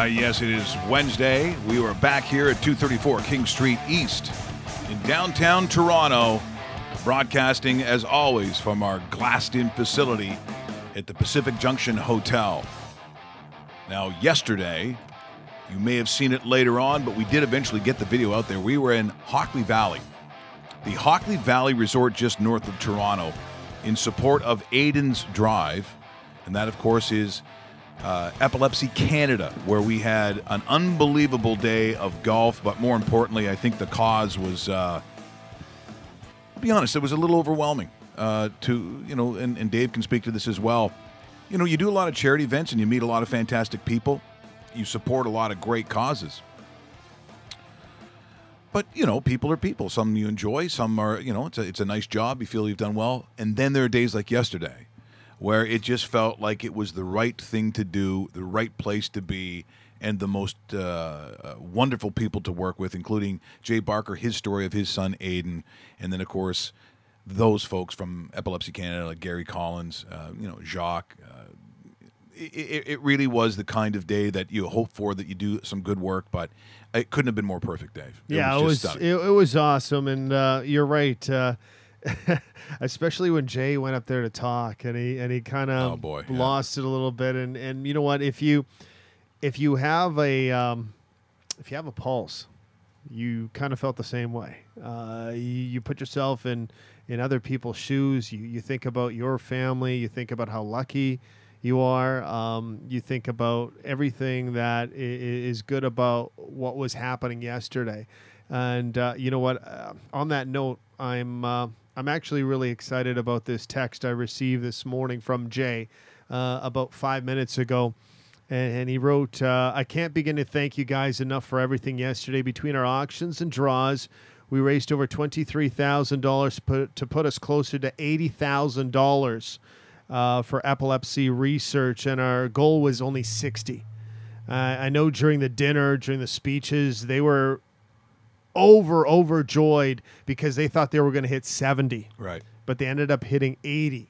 Yes, it is Wednesday. We are back here at 234 King Street East in downtown Toronto, broadcasting as always from our glassed-in facility at the Pacific Junction Hotel. Now, yesterday, you may have seen it later on, but we did eventually get the video out there. We were in Hockley Valley, the Hockley Valley Resort just north of Toronto, in support of Aiden's Drive, and that, of course, is Epilepsy Canada, where we had an unbelievable day of golf, but more importantly, I think the cause was, to be honest, it was a little overwhelming. And Dave can speak to this as well. You know, you do a lot of charity events and you meet a lot of fantastic people. You support a lot of great causes. But, you know, people are people. Some you enjoy, some are, you know, it's a nice job. You feel you've done well. And then there are days like yesterday where it just felt like it was the right thing to do, the right place to be, and the most wonderful people to work with, including Jay Barker, his story of his son, Aiden, and then, of course, those folks from Epilepsy Canada, like Gary Collins, Jacques. It really was the kind of day that you hope for, that you do some good work, but it couldn't have been more perfect, Dave. It was awesome, and you're right. Especially when Jay went up there to talk, and he kind of lost it a little bit. And you know what? If you have a pulse, you kind of felt the same way. You put yourself in other people's shoes. You think about your family. You think about how lucky you are. You think about everything that is good about what was happening yesterday. And you know what? On that note, I'm actually really excited about this text I received this morning from Jay about 5 minutes ago. And he wrote, I can't begin to thank you guys enough for everything yesterday. Between our auctions and draws, we raised over $23,000 to put us closer to $80,000 for epilepsy research, and our goal was only 60. I know during the dinner, during the speeches, they were overjoyed because they thought they were going to hit 70. Right. But they ended up hitting 80.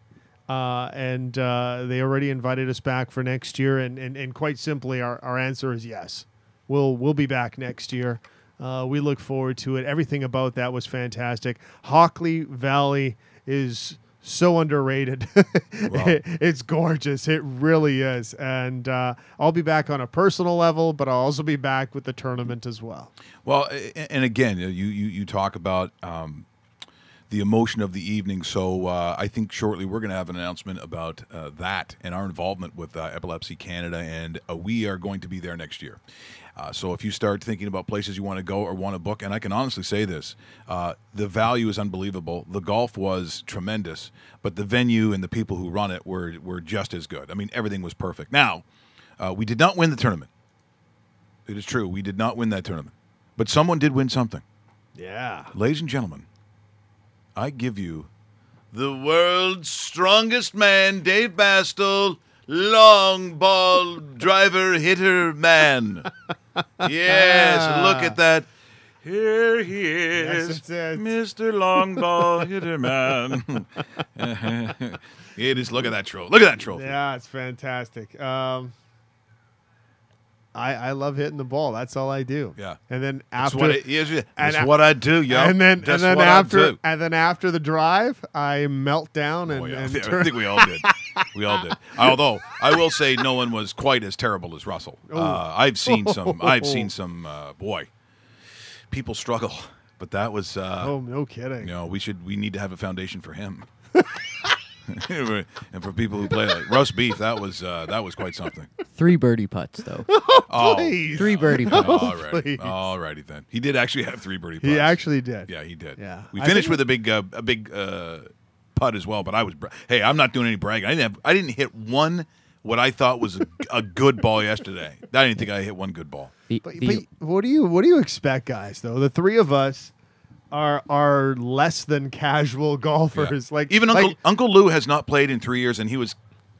And they already invited us back for next year. And quite simply, our answer is yes. We'll be back next year. We look forward to it. Everything about that was fantastic. Hockley Valley is so underrated. Wow. It's gorgeous. It really is. And I'll be back on a personal level, but I'll also be back with the tournament as well. Well, and again, you talk about the emotion of the evening. So I think shortly we're going to have an announcement about that and our involvement with Epilepsy Canada, and we are going to be there next year. So if you start thinking about places you want to go or want to book, and I can honestly say this, the value is unbelievable. The golf was tremendous, but the venue and the people who run it were just as good. I mean, everything was perfect. Now, we did not win the tournament. It is true. We did not win that tournament. But someone did win something. Yeah. Ladies and gentlemen, I give you the world's strongest man, Dave Bastel, long ball driver hitter man. Yes, look at that. Here he is, yes, Mr. Long Ball Hitter Man. It is. Look at that trophy. Look at that trophy. Yeah, it's fantastic. I love hitting the ball. That's all I do. Yeah. And then after that's what I do, yo. And then after the drive, I melt down and I think we all did. We all did. Although I will say, no one was quite as terrible as Russell. I've seen some. Boy, people struggle, but that was. No kidding. You know, we need to have a foundation for him. And for people who play like roast beef, that was quite something. 3 birdie putts, though. Please. 3 birdie putts. All righty then. He did actually have 3 birdie putts. He actually did. Yeah, he did. Yeah. We finished with a big putt as well, but I was. Hey, I'm not doing any bragging. I didn't hit one what I thought was a good ball yesterday. I didn't think I hit one good ball. But what do you expect, guys? Though the three of us are less than casual golfers. Yeah. Like even Uncle Lou has not played in 3 years, and he was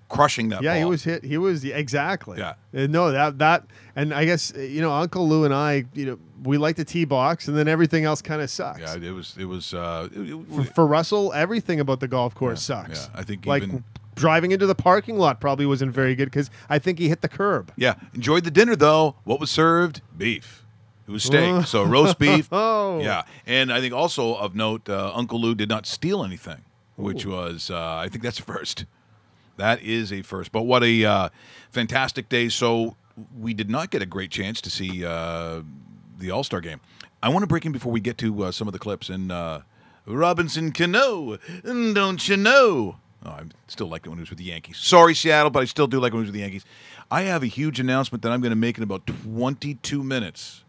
crushing that ball. Yeah, he was hit. He was exactly. Yeah. No, that, and I guess Uncle Lou and I, we like the tee box, and then everything else kind of sucks. Yeah, it was. For Russell, everything about the golf course sucks. Yeah, I think like even driving into the parking lot probably wasn't very good because I think he hit the curb. Yeah. Enjoyed the dinner, though. What was served? Beef. It was steak. So roast beef. Oh. Yeah. And I think also of note, Uncle Lou did not steal anything, which was, I think that's a first. That is a first. But what a fantastic day. So we did not get a great chance to see the All-Star game. I want to break in before we get to some of the clips. And Robinson Cano, don't you know? Oh, I still like it when he was with the Yankees. Sorry, Seattle, but I still do like when he was with the Yankees. I have a huge announcement that I'm going to make in about 22 minutes.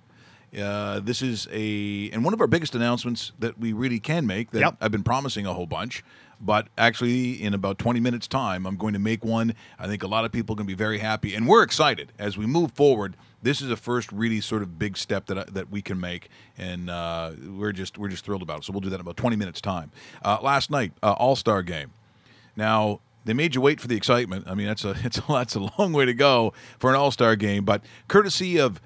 This is and one of our biggest announcements that we really can make that I've been promising a whole bunch. But actually, in about 20 minutes' time, I'm going to make one. I think a lot of people are going to be very happy. And we're excited. As we move forward, this is a first really sort of big step that we can make. And we're just thrilled about it. So we'll do that in about 20 minutes' time. Last night, All-Star game. Now, they made you wait for the excitement. I mean, that's a long way to go for an All-Star game. But courtesy of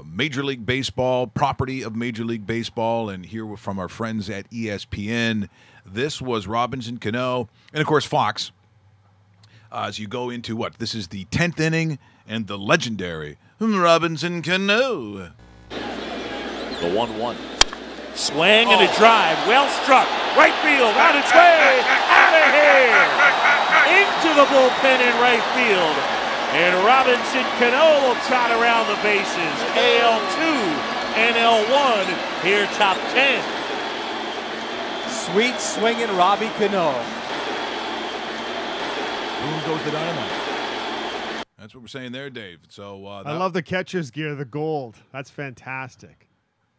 Major League Baseball, property of Major League Baseball, and here from our friends at ESPN, this was Robinson Cano, and of course Fox. As you go into this is the 10th inning, and the legendary Robinson Cano. The 1-1. Swing and a drive, well struck, right field, on its way, out of here, into the bullpen in right field, and Robinson Cano will trot around the bases. AL2, NL1, here top 10. Sweet swinging Robbie Cano. Boom goes the dynamite. That's what we're saying there, Dave. So I love the catcher's gear, the gold. That's fantastic.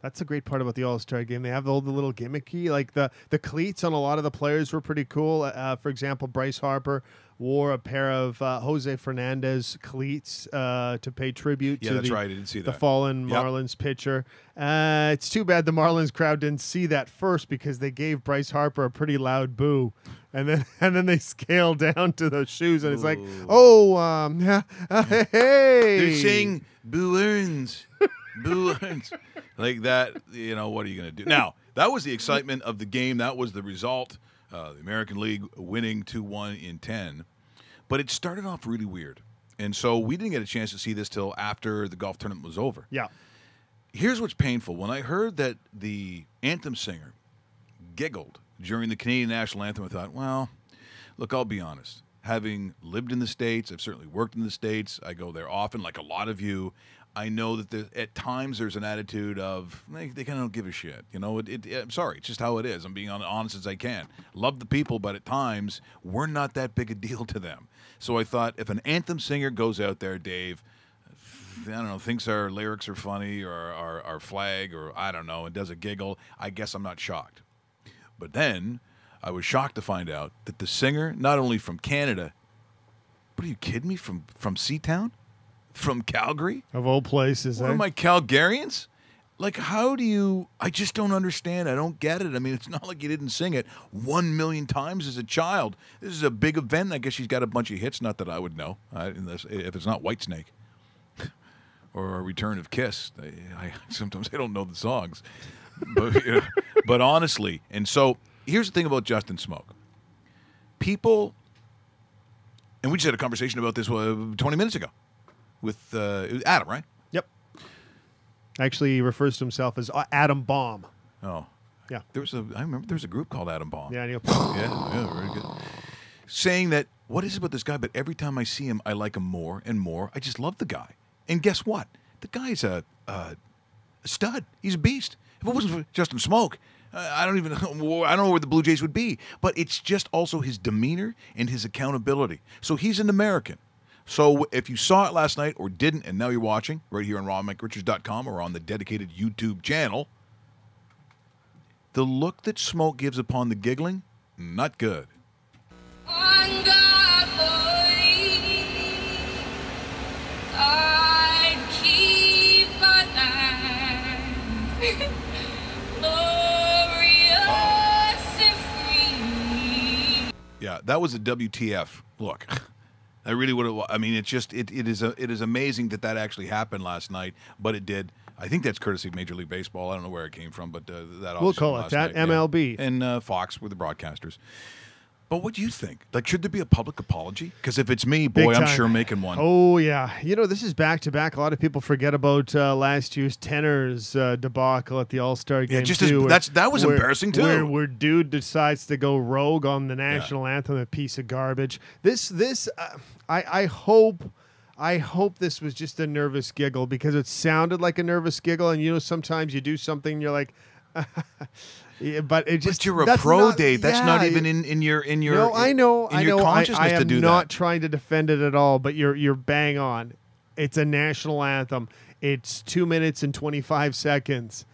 That's a great part about the All-Star game. They have all the little gimmicky, like the cleats on a lot of the players were pretty cool. For example, Bryce Harper wore a pair of Jose Fernandez cleats to pay tribute to that's right. I didn't see the fallen Marlins pitcher. It's too bad the Marlins crowd didn't see that first because they gave Bryce Harper a pretty loud boo. And then they scale down to those shoes, and it's like, hey. They're saying Boo Earns. Boo Earns. Like that, what are you going to do? Now, that was the excitement of the game. That was the result. The American League winning 2-1 in 10. But it started off really weird. And so we didn't get a chance to see this till after the golf tournament was over. Yeah. Here's what's painful. When I heard that the anthem singer giggled during the Canadian National Anthem, I thought, well, look, I'll be honest. Having lived in the States, I've certainly worked in the States. I go there often, like a lot of you. I know that at times there's an attitude of they kind of don't give a shit. I'm sorry. It's just how it is. I'm being honest as I can. Love the people, but at times we're not that big a deal to them. So I thought if an anthem singer goes out there, Dave, I don't know, thinks our lyrics are funny or our flag or I don't know, and does a giggle, I guess I'm not shocked. But then I was shocked to find out that the singer, not only from Canada, but are you kidding me, from Seatown? From Calgary? Of all places, What am I, Calgarians? Like, how do you... I just don't understand. I don't get it. I mean, it's not like you didn't sing it 1 million times as a child. This is a big event. I guess she's got a bunch of hits, not that I would know, if it's not Whitesnake or A Return of Kiss. Sometimes I don't know the songs. But honestly, and so here's the thing about Justin Smoke. People... And we just had a conversation about this 20 minutes ago. With it was Adam, right? Yep. Actually, he refers to himself as Adam Bomb. Oh, yeah. I remember there was a group called Adam Bomb. Yeah, yeah, very good. Saying that, what is it about this guy? But every time I see him, I like him more and more. I just love the guy. And guess what? The guy's a stud. He's a beast. If it wasn't for Justin Smoke, I don't know where the Blue Jays would be. But it's just also his demeanor and his accountability. So he's an American. So if you saw it last night or didn't, and now you're watching right here on RonMikeRichards.com or on the dedicated YouTube channel, the look that Smoke gives upon the giggling, not good. Yeah, that was a WTF look. I really would have. I mean, it's just it is amazing that actually happened last night, but it did. I think that's courtesy of Major League Baseball. I don't know where it came from, but that we'll call it that. Night, MLB and Fox were the broadcasters. But what do you think? Like, should there be a public apology? Because if it's me, boy, I'm sure making one. Oh, yeah. You know, this is back-to-back. A lot of people forget about last year's Tenors debacle at the All-Star Game. Yeah, that was embarrassing, too. Where dude decides to go rogue on the national anthem, a piece of garbage. I hope this was just a nervous giggle, because it sounded like a nervous giggle, and, you know, sometimes you do something and you're like... Yeah, but you're a pro, Dave. That's not even in your No, I know. consciousness I am to do not trying to defend it at all, but you're bang on. It's a national anthem. It's 2 minutes and 25 seconds.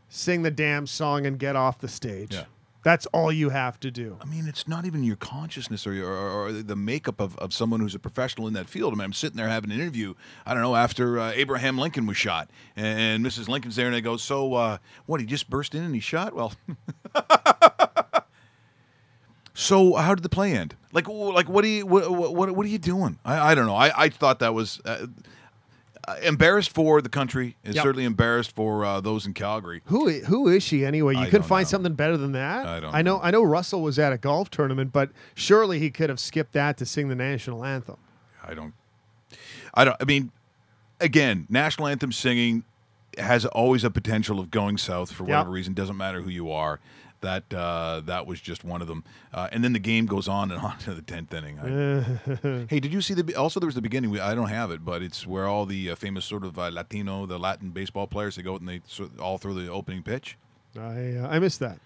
Sing the damn song and get off the stage. Yeah. That's all you have to do. I mean, it's not even your consciousness or the makeup of someone who's a professional in that field. I mean, I'm sitting there having an interview, I don't know, after Abraham Lincoln was shot. And Mrs. Lincoln's there, and I go, so, what, he just burst in and he shot? Well, so how did the play end? Like what are you doing? I don't know. I thought that was... embarrassed for the country, and certainly embarrassed for those in Calgary. Who is she anyway? You couldn't find something better than that? I know Russell was at a golf tournament, but surely he could have skipped that to sing the national anthem. I mean, again, national anthem singing has always a potential of going south for whatever reason. Doesn't matter who you are. That was just one of them. And then the game goes on and on to the 10th inning. Hey, did you see also there was the beginning, I don't have it, but it's where all the famous sort of the Latin baseball players, they go out and they all throw the opening pitch. I missed that.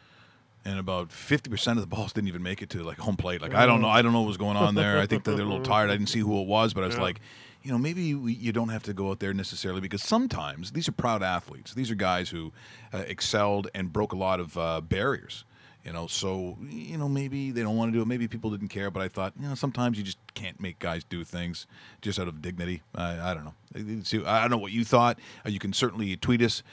And about 50% of the balls didn't even make it to, like, home plate. Like, I don't know what was going on there. I think that they're a little tired. I didn't see who it was, but I was like, you know, maybe you don't have to go out there necessarily, because sometimes these are proud athletes. These are guys who excelled and broke a lot of barriers, you know. So, you know, maybe they don't want to do it. Maybe people didn't care, but I thought, you know, sometimes you just can't make guys do things just out of dignity. I don't know. I don't know what you thought. You can certainly tweet us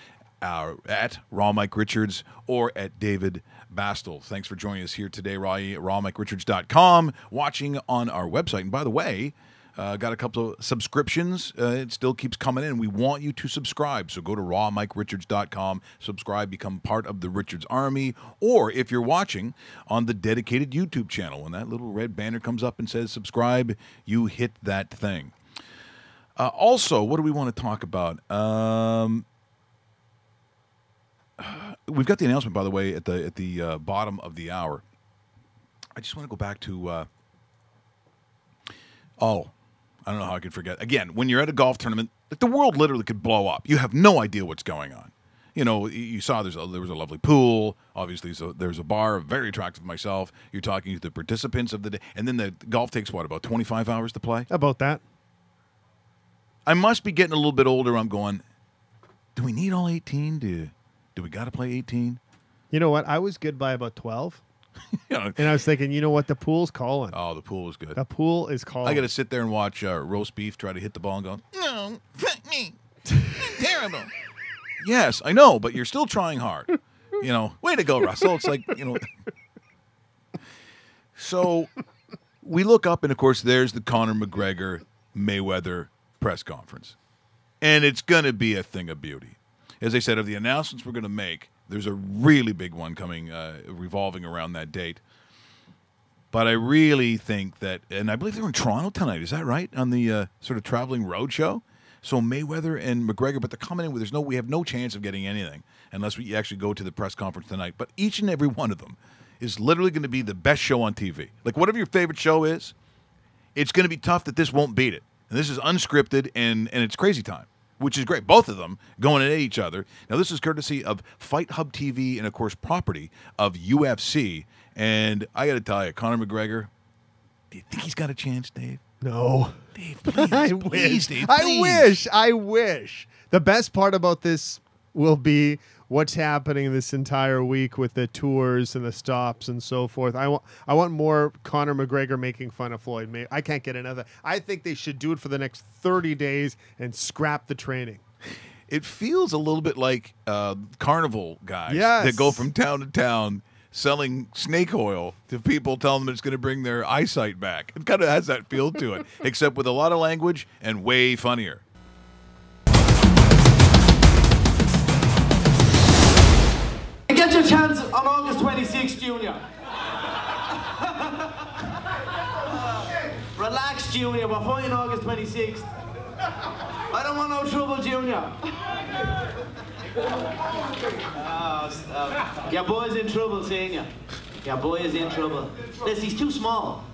at Raw Mike Richards or at David Bastel. Thanks for joining us here today, rawmikeRichards.com, watching on our website. And by the way, got a couple of subscriptions. It still keeps coming in. We want you to subscribe. So go to rawmikeRichards.com, subscribe, become part of the Richards Army. Or if you're watching on the dedicated YouTube channel, when that little red banner comes up and says subscribe, you hit that thing. Also, what do we want to talk about? We've got the announcement, by the way, at the bottom of the hour. I just want to go back to... I don't know how I could forget. Again, when you're at a golf tournament, like, the world literally could blow up. You have no idea what's going on. You know, you saw there was a lovely pool. Obviously, so there's a bar, very attractive myself. You're talking to the participants of the day. And then the golf takes, what, about 25 hours to play? About that. I must be getting a little bit older. I'm going, do we need all 18? Do we got to play 18? You know what? I was good by about 12. You know, and I was thinking, you know what? The pool's calling. Oh, the pool was good. The pool is calling. I got to sit there and watch roast beef try to hit the ball and go, no, fuck me. Terrible. Yes, I know, but you're still trying hard. You know, way to go, Russell. It's like, you know. So we look up, and, of course, there's the Conor McGregor-Mayweather press conference. And it's going to be a thing of beauty. As I said, of the announcements we're going to make, there's a really big one coming, revolving around that date. But I really think that, and I believe they're in Toronto tonight. Is that right? On the sort of traveling road show? So Mayweather and McGregor, but they're coming in with we have no chance of getting anything unless we actually go to the press conference tonight. But each and every one of them is literally going to be the best show on TV. Like, whatever your favorite show is, it's going to be tough that this won't beat it. And this is unscripted, and it's crazy time, which is great. Both of them going at each other. Now, this is courtesy of Fight Hub TV and, of course, property of UFC. And I got to tell you, Conor McGregor, do you think he's got a chance, Dave? No. Dave, please, please, Dave, please. I wish. The best part about this will be what's happening this entire week with the tours and the stops and so forth. I want more Conor McGregor making fun of Floyd Mayweather. I can't get another. I think they should do it for the next 30 days and scrap the training. It feels a little bit like carnival guys that go from town to town selling snake oil to people, telling them it's going to bring their eyesight back. It kind of has that feel to it, except with a lot of language and way funnier. Get your chance on August 26th, Junior. Junior. We're fighting August 26th. I don't want no trouble, Junior. Your boy's in trouble, Senior. Your boy is in trouble. Listen, he's too small.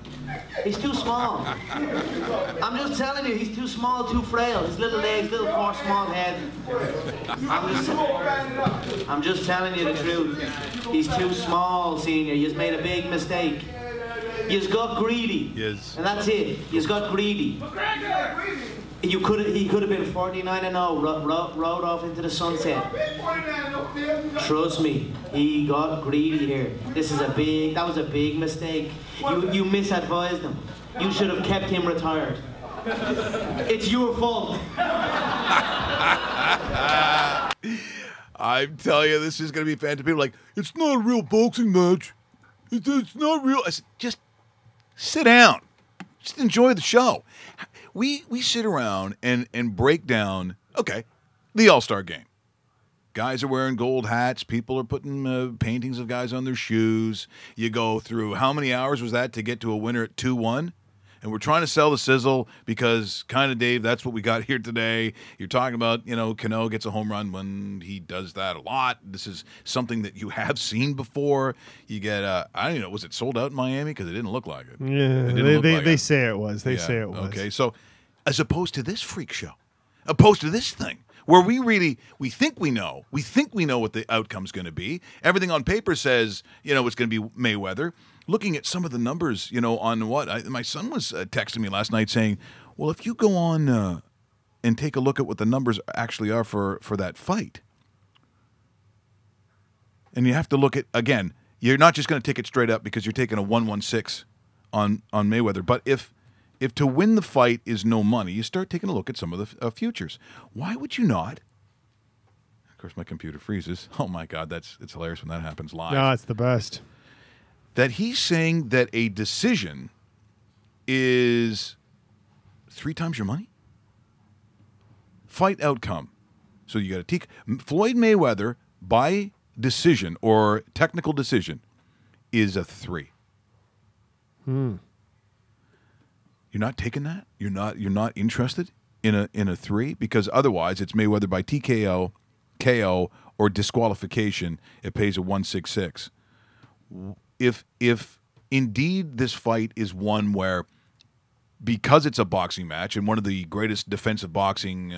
He's too small. I'm just telling you, he's too small, too frail. His little legs, little poor small head. I'm just telling you the truth. He's too small, Senior. You've made a big mistake. You've got greedy. Yes. And that's it. You've got greedy. He could have been 49-0, rode off into the sunset. Trust me, he got greedy here. That was a big mistake. You misadvised him. You should have kept him retired. It's your fault. I'm telling you, this is going to be fantastic. People are like, it's not a real boxing match. It's not real. I said, just sit down. Just enjoy the show. We sit around and break down, okay, the All-Star game. Guys are wearing gold hats. People are putting paintings of guys on their shoes. You go through, how many hours was that to get to a winner at 2-1? And we're trying to sell the sizzle because, kind of, Dave, that's what we got here today. You're talking about, Cano gets a home run when he does that a lot. This is something that you have seen before. You get, I don't even know, was it sold out in Miami? Because it didn't look like it. Yeah, they say it was. They say it was. Okay, so as opposed to this freak show, opposed to this thing, where we think we know what the outcome's going to be. Everything on paper says, it's going to be Mayweather. Looking at some of the numbers, on what my son was texting me last night saying, well, if you go on and take a look at what the numbers actually are for that fight, and you have to look at, again, you're not just going to take it straight up because you're taking a 116 on Mayweather, but if to win the fight is no money, you start taking a look at some of the futures. Why would you not? Of course, my computer freezes. Oh my God, it's hilarious when that happens live. No, it's the best. That he's saying that a decision is 3 times your money? Fight outcome. So you got to take Floyd Mayweather by decision or technical decision is a 3. You're not taking that? You're not interested in a 3? Because otherwise it's Mayweather by TKO, KO, or disqualification. It pays a 166. If indeed this fight is one where, because it's a boxing match and one of the greatest defensive boxing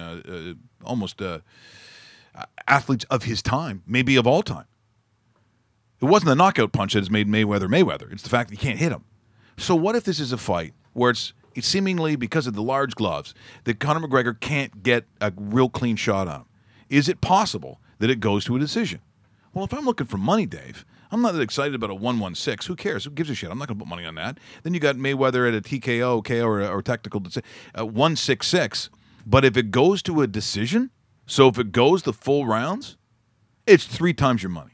athletes of his time, maybe of all time, it wasn't the knockout punch that has made Mayweather. It's the fact that you can't hit him. So what if this is a fight where it's seemingly, because of the large gloves, that Conor McGregor can't get a real clean shot on him? Is it possible that it goes to a decision? Well, if I'm looking for money, Dave, I'm not that excited about a 116. Who cares? Who gives a shit? I'm not going to put money on that. Then you got Mayweather at a TKO, KO, or technical 166. But if it goes to a decision, so if it goes the full rounds, it's 3 times your money.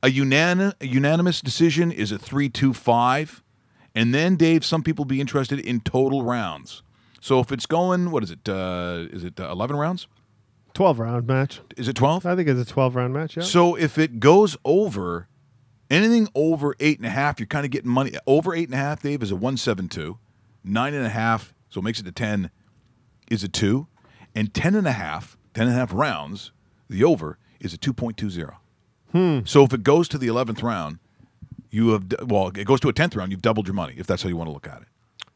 A unanimous decision is a 3-2-5. And then, Dave, some people be interested in total rounds. So if it's going, what is it? Is it 11 rounds? 12-round match. Is it 12? I think it's a 12-round match, yeah. So if it goes over, anything over 8.5, you're kind of getting money. Over 8.5, Dave, is a 172. 9.5, so it makes it to 10, is a 2. And 10.5 rounds, the over, is a 2.20. So if it goes to the 11th round, it goes to a 10th round, you've doubled your money, if that's how you want to look at it.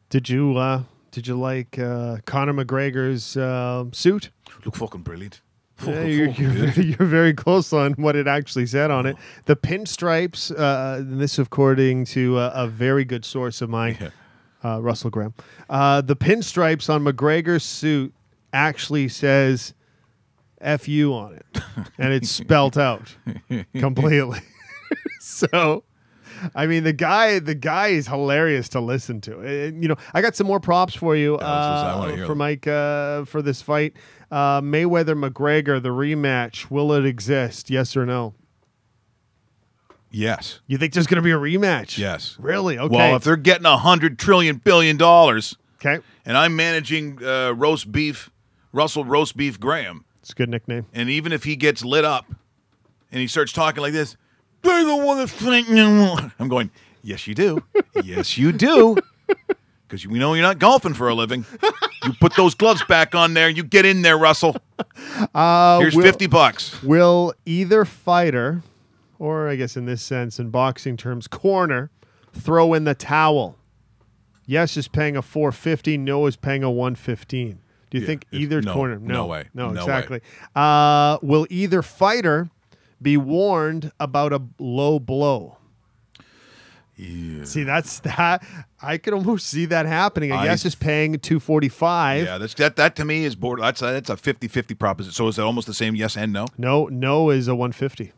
Did you like Conor McGregor's suit? Look fucking brilliant. Yeah, you're very close on what it actually said on it. The pinstripes, this according to a very good source of mine, Russell Graham. The pinstripes on McGregor's suit actually says F you on it. And it's spelt out completely. So, I mean, the guy is hilarious to listen to. I got some more props for you for Mike for this fight. Mayweather-McGregor, the rematch, will it exist? Yes or no? Yes. You think there's going to be a rematch? Yes. Really? Okay. Well, if they're getting $100 trillion billion, okay, and I'm managing Russell Roast Beef Graham. It's a good nickname. And even if he gets lit up and he starts talking like this, they're the one that's fighting. I'm going, yes, you do. Yes, you do. because we know you're not golfing for a living. You put those gloves back on there. You get in there, Russell. Here's $50. Will either fighter, or I guess in this sense, in boxing terms, corner, throw in the towel? Yes is paying a $450. No is paying a $115. Do you think either corner? No way. No, No exactly. Will either fighter be warned about a low blow? Yeah. See, that's that. I could almost see that happening. A yes is paying $245. Yeah, that to me is border. That's a 50-50 proposition. So is it almost the same yes and no? No is a $150.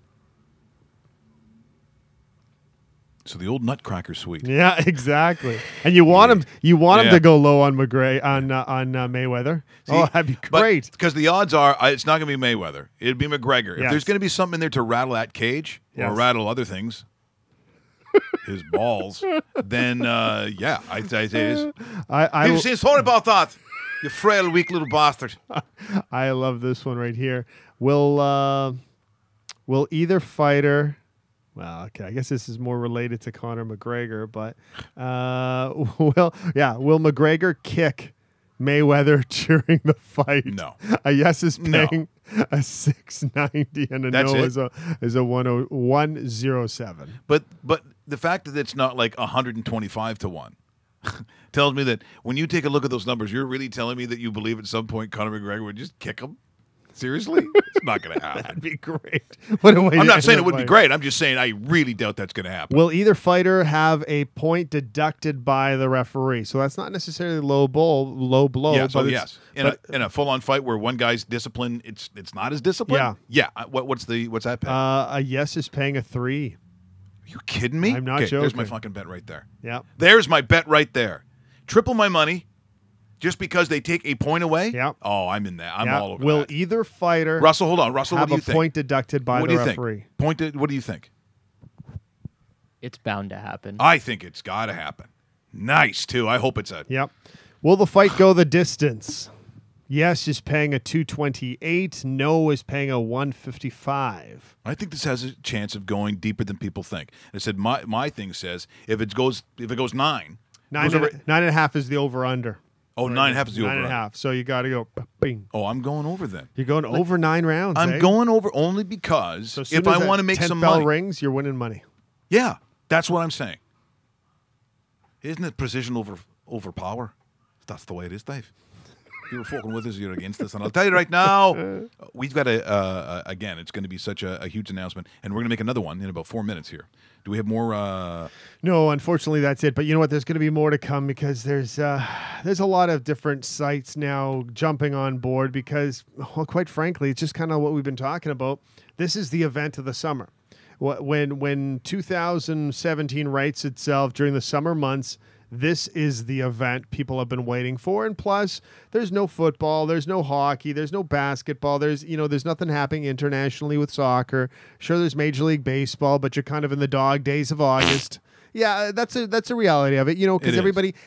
So the old Nutcracker suite. Yeah, exactly. And you want him. You want him to go low on McGregor on Mayweather. See, that'd be great. Because the odds are it's not going to be Mayweather. It'd be McGregor. If there's going to be something in there to rattle that cage or rattle other things, his balls, then I say it is. I say sorry about that. You frail, weak little bastard. I love this one right here. Will either fighter? Well, okay, I guess this is more related to Conor McGregor, but will McGregor kick Mayweather during the fight? No. A yes is paying a $690 and a no is a 107. But the fact that it's not like 125 to 1 tells me that when you take a look at those numbers, you're really telling me that you believe at some point Conor McGregor would just kick him? Seriously? It's not going to happen. That'd be great. What a way I'm not saying it would be great. I'm just saying I really doubt that's going to happen. Will either fighter have a point deducted by the referee? So that's not necessarily low blow. Yeah, so yes. In a full-on fight where one guy's discipline, it's not as disciplined? Yeah. What's that pay? A yes is paying a $3. Are you kidding me? I'm not joking. There's my fucking bet right there. Yeah. There's my bet right there. Triple my money. Just because they take a point away? Yeah. Oh, I'm in that. I'm all over Will that. either fighter Russell, hold on. Russell, what do you think? Have a point deducted by the referee? What do you think? It's bound to happen. I think it's got to happen. Nice, too. I hope it's a... Yep. Will the fight go the distance? Yes is paying a $228. No is paying a $155. I think this has a chance of going deeper than people think. I said my thing says if it goes 9... 9.5 is the over-under. Oh, 9.5 is the over. 9.5. So you got to go. Bing. Oh, I'm going over then. You're going over 9 rounds. I'm going over only because if I want to make some money, rings, you're winning money. Yeah, that's what I'm saying. Isn't it precision over power? That's the way it is, Dave. You're fucking with us, you're against us, and I'll tell you right now, we've got again, it's going to be such a huge announcement, and we're going to make another one in about 4 minutes here. Do we have more? No, unfortunately, that's it. But you know what? There's going to be more to come because there's a lot of different sites now jumping on board because, well, quite frankly, it's just kind of what we've been talking about. This is the event of the summer. When 2017 writes itself during the summer months, this is the event people have been waiting for. And plus, there's no football, there's no hockey, there's no basketball, there's nothing happening internationally with soccer. Sure, there's Major League Baseball, but you're kind of in the dog days of August. Yeah, that's a reality of it, because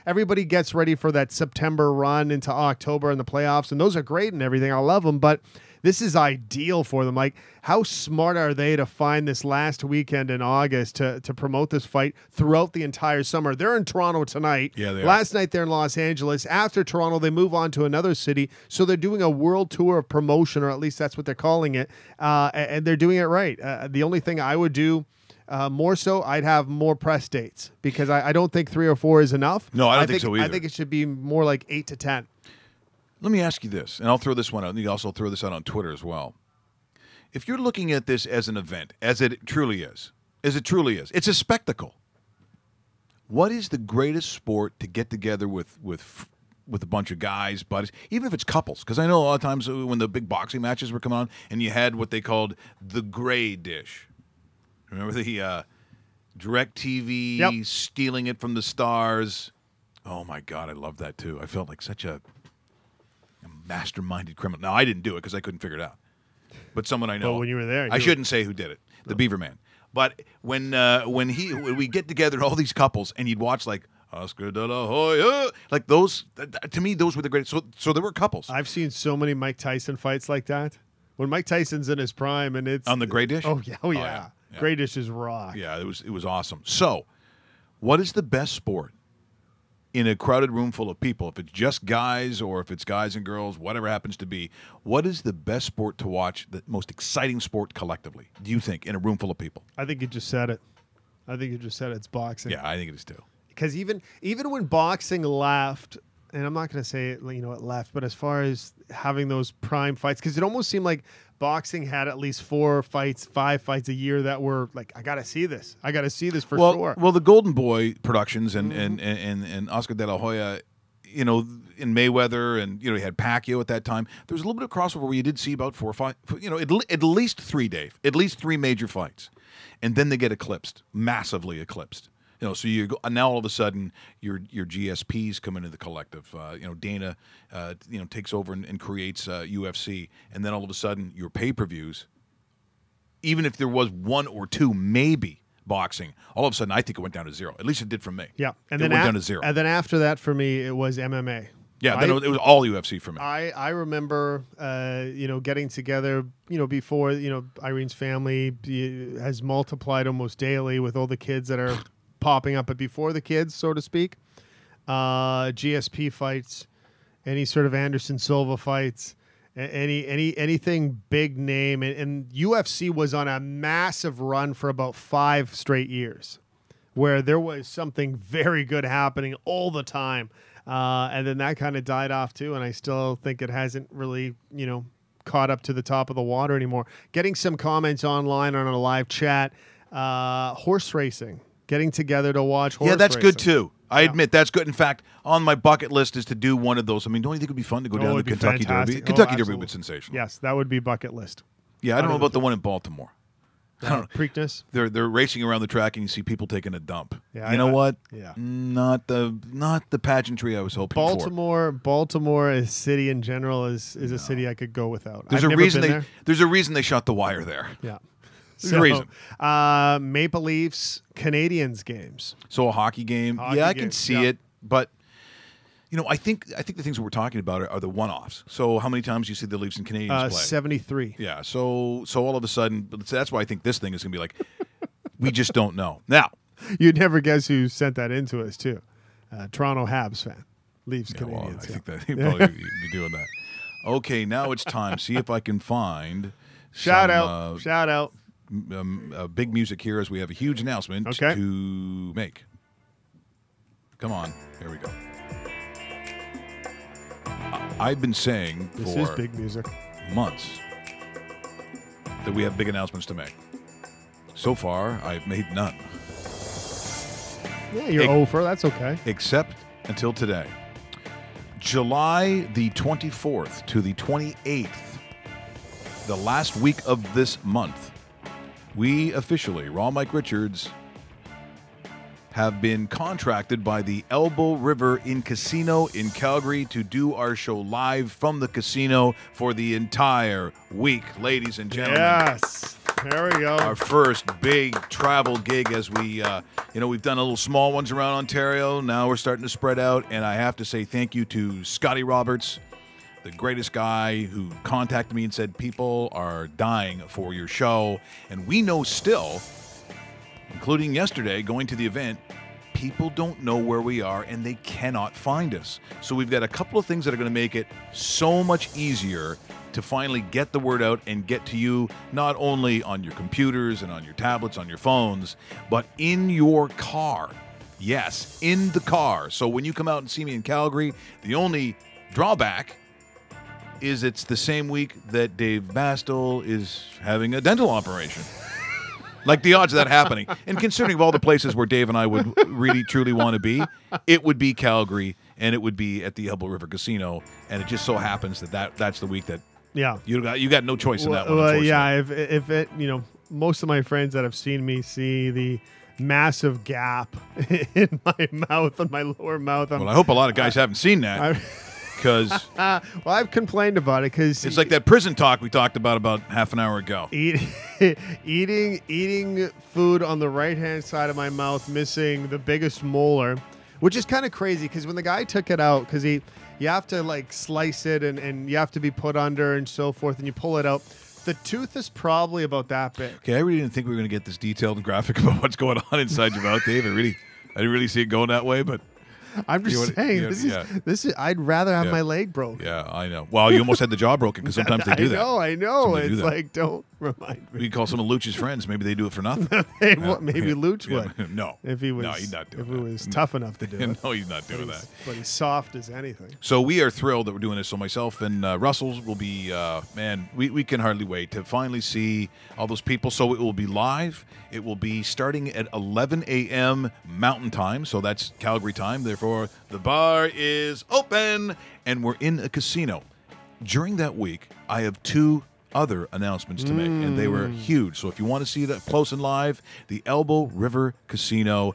everybody gets ready for that September run into October and the playoffs, and those are great and everything. I love them, but this is ideal for them. Like, how smart are they to find this last weekend in August to promote this fight throughout the entire summer? They're in Toronto tonight. Yeah, they are. Last night they're in Los Angeles. After Toronto, they move on to another city. So they're doing a world tour of promotion, or at least that's what they're calling it. And they're doing it right. The only thing I would do more so, I'd have more press dates because I don't think 3 or 4 is enough. No, I don't think so either. I think it should be more like 8 to 10. Let me ask you this, and I'll throw this one out, and you also throw this out on Twitter as well. If you're looking at this as an event, as it truly is, it's a spectacle. What is the greatest sport to get together with a bunch of guys, buddies, even if it's couples? Because I know a lot of times when the big boxing matches were coming on, and you had what they called the gray dish. Remember the DirecTV stealing it from the stars? Oh, my God, I love that, too. I felt like such a masterminded criminal. Now, I didn't do it because I couldn't figure it out. But someone I know. Well, when you were there. I shouldn't say who did it. The Beaver Man. But when we get together, all these couples, and you'd watch, like, Oscar de la Hoya, like those, to me, those were the greatest. So there were couples. I've seen so many Mike Tyson fights like that. When Mike Tyson's in his prime and it's... On the gray dish? Oh, yeah. Gray dish is raw. Yeah, it was awesome. So, what is the best sport in a crowded room full of people, if it's just guys or if it's guys and girls, whatever happens to be, what is the best sport to watch, the most exciting sport collectively, do you think, in a room full of people? I think you just said it. It's boxing. Yeah, I think it is too. Because even when boxing left, and I'm not going to say it left, but as far as having those prime fights, because it almost seemed like boxing had at least 5 fights a year that were like, I got to see this for sure. Well, the Golden Boy productions and Oscar De La Hoya, in Mayweather, and you had Pacquiao at that time. There was a little bit of crossover where you did see about 4 or 5, at least 3, Dave, at least 3 major fights, and then they get eclipsed, massively eclipsed. So you go, now all of a sudden your GSPs come into the collective. Dana, takes over and creates UFC, and then all of a sudden your pay-per-views, even if there was 1 or 2 maybe boxing, all of a sudden I think it went down to 0. At least it did for me. Yeah, and it then went down to 0. And then after that for me it was MMA. Yeah, then it was all UFC for me. I remember, getting together, before, Irene's family has multiplied almost daily with all the kids that are popping up, but before the kids, so to speak, GSP fights, any sort of Anderson Silva fights, anything big name, and UFC was on a massive run for about 5 straight years, where there was something very good happening all the time, and then that kind of died off too, and I still think it hasn't really, caught up to the top of the water anymore. Getting some comments online on a live chat, horse racing. Getting together to watch horse racing. Yeah, that's good too. I admit that's good. In fact, on my bucket list is to do one of those. I mean, don't you think it would be fun to go down to Kentucky Derby? Kentucky Derby would be sensational. Yes, that would be bucket list. Yeah, I don't know about the one in Baltimore. I don't know. Preakness. They're racing around the track and you see people taking a dump. Yeah, you know what? Yeah. Not the pageantry I was hoping for. Baltimore as city in general is a city I could go without. There's a reason they shot the wire there. Yeah. There's a reason. Maple Leafs, Canadiens games. So a hockey game. I can see it, but I think the things that we're talking about are the one-offs. So how many times do you see the Leafs and Canadiens play? 73. Yeah. So all of a sudden, that's why I think this thing is going to be like, we just don't know. Now, you'd never guess who sent that into us too. Toronto Habs fan, Leafs Canadiens. Well, I think that he'd probably be doing that. Okay, now it's time. See if I can find shout out. Big music here as we have a huge announcement to make. Come on, here we go. I've been saying this for is big music. Months that we have big announcements to make. So far, I've made none. Yeah, you're over. That's okay. Except until today. July the 24th to the 28th, the last week of this month, we officially, Raw Mike Richards, have been contracted by the Elbow River Inn Casino in Calgary to do our show live from the casino for the entire week, ladies and gentlemen. Yes. There we go. Our first big travel gig as we, we've done a little small ones around Ontario. Now we're starting to spread out, and I have to say thank you to Scotty Roberts, the greatest guy, who contacted me and said people are dying for your show. And we know still, including yesterday, going to the event, people don't know where we are and they cannot find us. So we've got a couple of things that are going to make it so much easier to finally get the word out and get to you, not only on your computers and on your tablets, on your phones, but in your car. Yes, in the car. So when you come out and see me in Calgary, the only drawback is it's the same week that Dave Bastel is having a dental operation. Like the odds of that happening. And considering of all the places where Dave and I would really, truly want to be, it would be Calgary, and it would be at the Elbow River Casino. And it just so happens that's the week that you got no choice in that one. Well, yeah, if it, most of my friends that have seen me see the massive gap in my mouth, on my lower mouth. Well, I hope a lot of guys haven't seen that. Because well, I've complained about it because it's like that prison talk we talked about half an hour ago. Eating food on the right hand side of my mouth, missing the biggest molar, which is kind of crazy because when the guy took it out, because you have to like slice it and you have to be put under and so forth, and you pull it out. The tooth is probably about that big. Okay, I really didn't think we were going to get this detailed and graphic about what's going on inside your mouth, Dave. I didn't really see it going that way, but. I'm just saying, this is. I'd rather have my leg broken. Yeah, I know. Well, you almost had the jaw broken because sometimes they do that. I know. It's like, don't remind me. We call some of Luch's friends. Maybe they do it for nothing. Maybe Luch would. No. If he was, no, he's not doing that. If he was tough enough to do it. No, he's not doing that. But he's soft as anything. So we are thrilled that we're doing this. So myself and Russell will be, we can hardly wait to finally see all those people. So it will be live. It will be starting at 11 a.m. Mountain Time. So that's Calgary time. Therefore, the bar is open and we're in a casino. During that week, I have 2 other announcements to make, and they were huge. So if you want to see that close and live, the Elbow River Casino,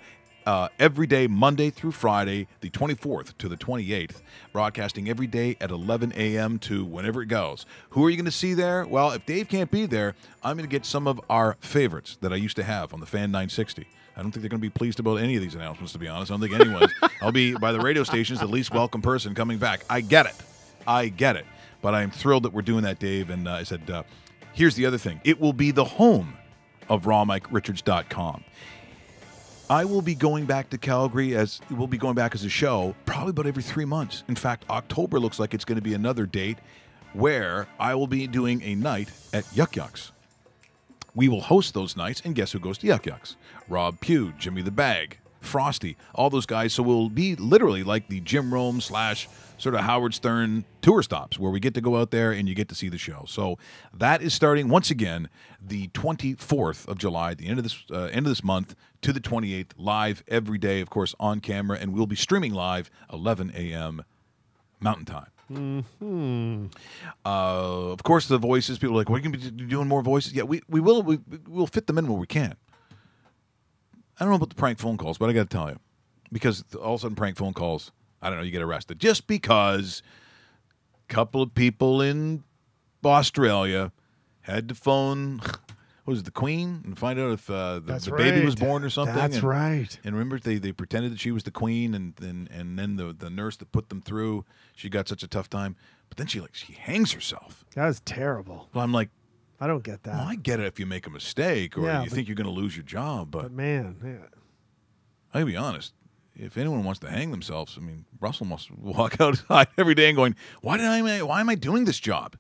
every day, Monday through Friday, the 24th to the 28th, broadcasting every day at 11 a.m. to whenever it goes. Who are you going to see there? Well, if Dave can't be there, I'm going to get some of our favorites that I used to have on the Fan 960. I don't think they're going to be pleased about any of these announcements, to be honest. I don't think anyone's. I'll be, by the radio stations, the least welcome person coming back. I get it. But I'm thrilled that we're doing that, Dave. And I said, here's the other thing. It will be the home of rawmike.richards.com. I will be going back to Calgary as a show probably about every 3 months. In fact, October looks like it's going to be another date where I will be doing a night at Yuck Yucks. We will host those nights, and guess who goes to Yuck Yucks? Rob Pugh, Jimmy the Bag, Frosty, all those guys. So we'll be literally like the Jim Rome / sort of Howard Stern tour stops where we get to go out there and you get to see the show. So that is starting once again the 24th of July, at the end of this month, to the 28th, live every day, of course, on camera, and we'll be streaming live 11 a.m. Mountain Time. Mm-hmm. Of course, the voices. People are like, "What are you going to be doing more voices?" Yeah, we will. We'll fit them in where we can. I don't know about the prank phone calls, but I got to tell you, because all of a sudden prank phone calls, I don't know, you get arrested just because a couple of people in Australia had to phone. What was it, the Queen, and find out if the baby was born or something. That's right. And remember, they pretended that she was the Queen, and then the nurse that put them through, she got such a tough time. But then she hangs herself. That was terrible. Well, I'm like, I don't get that. Well, I get it if you make a mistake or you think you're going to lose your job, but man, yeah. I gotta be honest. If anyone wants to hang themselves, I mean, Russell must walk outside every day and going, why am I doing this job?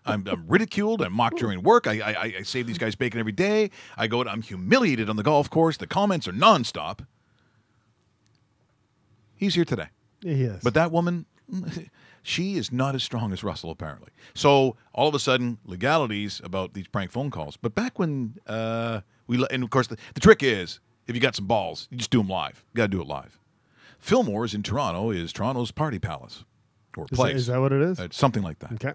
I'm ridiculed. I'm mocked during work. I save these guys bacon every day. I'm humiliated on the golf course. The comments are nonstop. He's here today. He is. But that woman, she is not as strong as Russell, apparently. So all of a sudden, legalities about these prank phone calls. But back when and of course, the trick is, if you got some balls, you just do them live. You got to do it live. Fillmore's in Toronto is Toronto's party palace or place. Is that what it is? Something like that. Okay.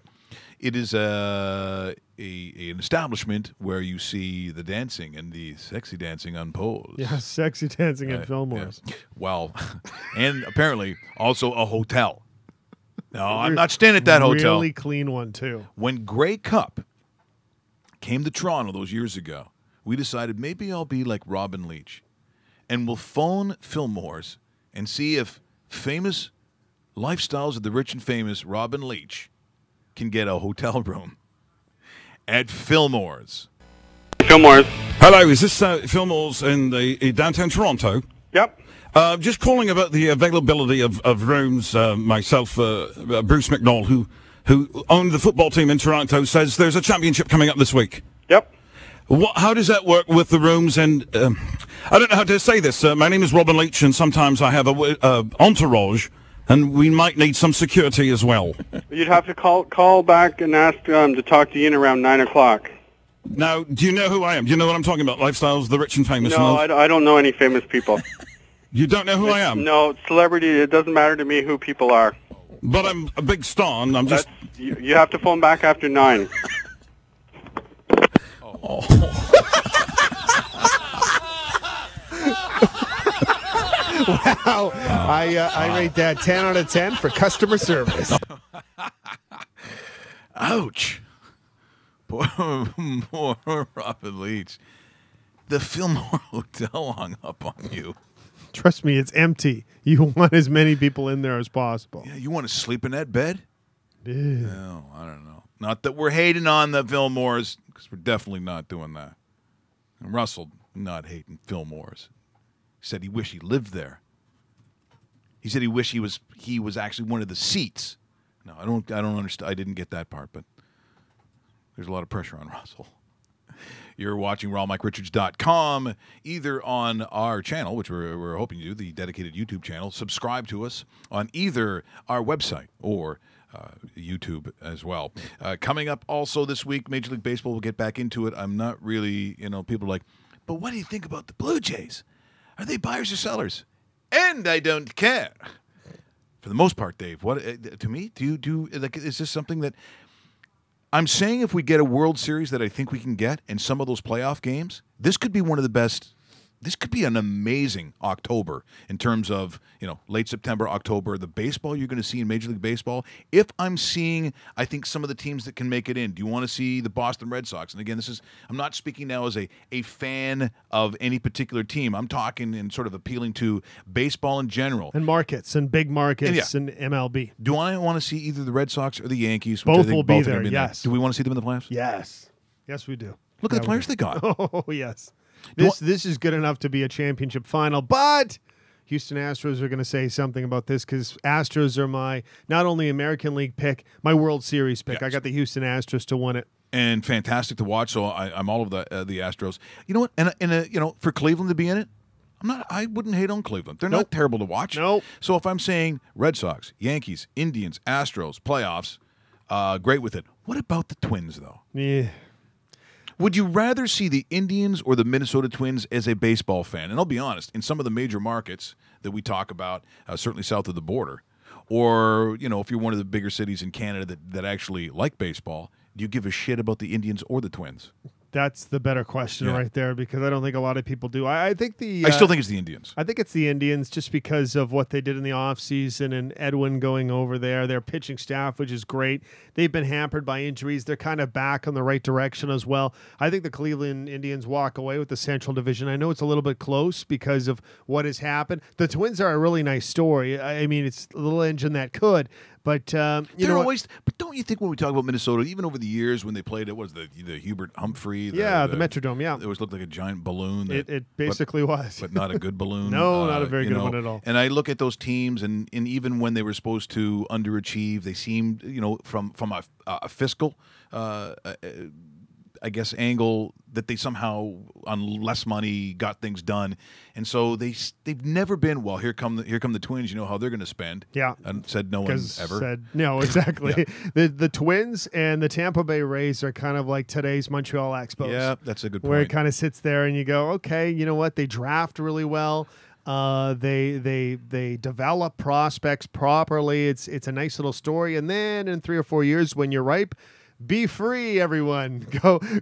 It is an establishment where you see the dancing and the sexy dancing on poles. Yeah, sexy dancing at Fillmore's. Yeah. Well, and apparently also a hotel. No, I'm not staying at that hotel. Really clean one, too. When Grey Cup came to Toronto those years ago, we decided maybe I'll be like Robin Leach, and we'll phone Fillmore's and see if famous Lifestyles of the Rich and Famous Robin Leach can get a hotel room at Fillmore's. Fillmore's. Hello, is this Fillmore's in the downtown Toronto? Yep. Just calling about the availability of rooms. Myself, Bruce McNall, who owned the football team in Toronto, says there's a championship coming up this week. Yep. How does that work with the rooms? And I don't know how to say this. My name is Robin Leach, and sometimes I have a entourage, and we might need some security as well. You'd have to call back and ask to talk to Ian around 9 o'clock. Now, do you know who I am? Do you know what I'm talking about? Lifestyles, the Rich and Famous? No, I don't know any famous people. You don't know who I am? No, celebrity, it doesn't matter to me who people are. But I'm a big star, and I'm just... You have to phone back after 9. Oh. Wow. I rate that 10 out of 10 for customer service. Ouch. Poor Robin Leach. The Fillmore Hotel hung up on you. Trust me, it's empty. You want as many people in there as possible. Yeah, you want to sleep in that bed? Yeah. No, I don't know. Not that we're hating on the Fillmores, because we're definitely not doing that. And Russell not hating Fillmores. He said he wished he lived there. He said he wished he was actually one of the seats. No, I don't understand. I didn't get that part, but there's a lot of pressure on Russell. You're watching RawMikeRichards.com, either on our channel, which we're hoping you do, the dedicated YouTube channel. Subscribe to us on either our website or YouTube as well. Coming up also this week, Major League Baseball, we'll get back into it. I'm not really, people are like, but what do you think about the Blue Jays? Are they buyers or sellers? And I don't care. For the most part, Dave, what to me, is this something that I'm saying if we get a World Series that I think we can get and some of those playoff games, this could be one of the best. This could be an amazing October in terms of, late September, October, the baseball you're going to see in Major League Baseball. If I'm seeing, I think, some of the teams that can make it in. Do you want to see the Boston Red Sox? And again, I'm not speaking now as a fan of any particular team. I'm talking and sort of appealing to baseball in general. And markets and big markets and MLB. Do I want to see either the Red Sox or the Yankees? Both will be there, yes. Do we want to see them in the playoffs? Yes. Yes, we do. Look at the players they got. Oh, yes. This is good enough to be a championship final, but Houston Astros are going to say something about this because Astros are my not only American League pick, my World Series pick. Yes. I got the Houston Astros to win it. And fantastic to watch, so I'm all of the Astros. You know what? And for Cleveland to be in it, I wouldn't hate on Cleveland. They're not terrible to watch. Nope. So if I'm saying Red Sox, Yankees, Indians, Astros, playoffs, great with it. What about the Twins, though? Yeah. Would you rather see the Indians or the Minnesota Twins as a baseball fan? And I'll be honest, in some of the major markets that we talk about, certainly south of the border, or, if you're one of the bigger cities in Canada that actually like baseball, do you give a shit about the Indians or the Twins? That's the better question right there, because I don't think a lot of people do. I think I still think it's the Indians. I think it's the Indians just because of what they did in the offseason and Edwin going over there. Their pitching staff, which is great. They've been hampered by injuries. They're kind of back on the right direction as well. I think the Cleveland Indians walk away with the Central Division. I know it's a little bit close because of what has happened. The Twins are a really nice story. I mean, it's a little engine that could. But but don't you think when we talk about Minnesota, even over the years when they played, it was the Hubert Humphrey, the Metrodome, it always looked like a giant balloon. It basically was, but not a good balloon. No, not a very good one at all. And I look at those teams, and even when they were supposed to underachieve, they seemed, from a fiscal, I guess, angle that they somehow on less money got things done, and so they've never been here come the Twins. You know how they're going to spend. Yeah, and said no one ever said no exactly. The Twins and the Tampa Bay Rays are kind of like today's Montreal Expos. Yeah, that's a good point. Where it kind of sits there and you go, okay, you know what? They draft really well. They develop prospects properly. It's a nice little story, and then in 3 or 4 years when you're ripe, be free, everyone.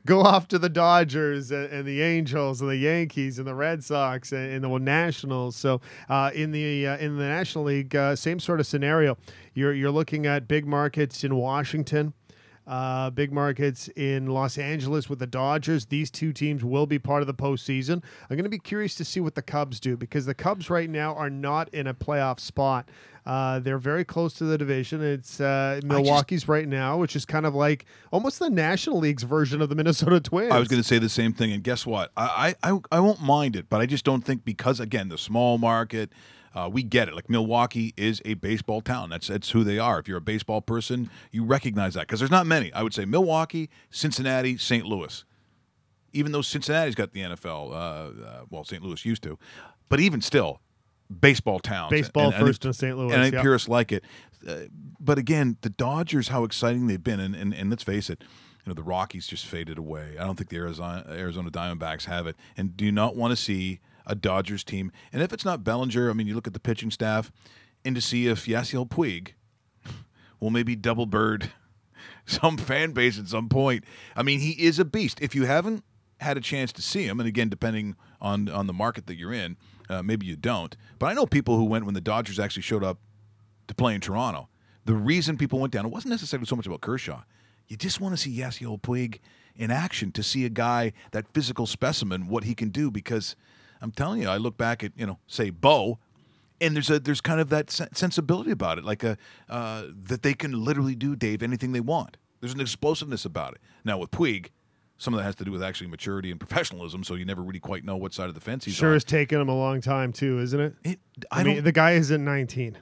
Go off to the Dodgers and the Angels and the Yankees and the Red Sox and the Nationals. So in the National League, same sort of scenario. You're looking at big markets in Washington, big markets in Los Angeles with the Dodgers. These two teams will be part of the postseason. I'm going to be curious to see what the Cubs do because the Cubs right now are not in a playoff spot. They're very close to the division. It's Milwaukee's right now, which is kind of like almost the National League's version of the Minnesota Twins. I was going to say the same thing, and guess what? I won't mind it, but I just don't think because, again, the small market, we get it. Like Milwaukee is a baseball town. That's who they are. If you're a baseball person, you recognize that because there's not many. I would say Milwaukee, Cincinnati, St. Louis. Even though Cincinnati's got the NFL, St. Louis used to, but even still. Baseball towns. Baseball first in St. Louis. And I think purists like it. But again, the Dodgers, how exciting they've been. And let's face it, the Rockies just faded away. I don't think the Arizona Diamondbacks have it. And do you not want to see a Dodgers team? And if it's not Bellinger, I mean, you look at the pitching staff, and to see if Yasiel Puig will maybe double bird some fan base at some point. I mean, he is a beast. If you haven't had a chance to see him, and again, depending on the market that you're in, maybe you don't. But I know people who went when the Dodgers actually showed up to play in Toronto. The reason people went down, it wasn't necessarily so much about Kershaw. You just want to see Yasiel Puig in action, to see a guy, that physical specimen, what he can do. Because I'm telling you, I look back at, say, Bo, and there's kind of that sensibility about it, like that they can literally do, Dave, anything they want. There's an explosiveness about it. Now with Puig, Some of that has to do with actually maturity and professionalism, so you never really quite know what side of the fence he's sure on. It's taken him a long time, too, isn't it? I mean, the guy isn't 19.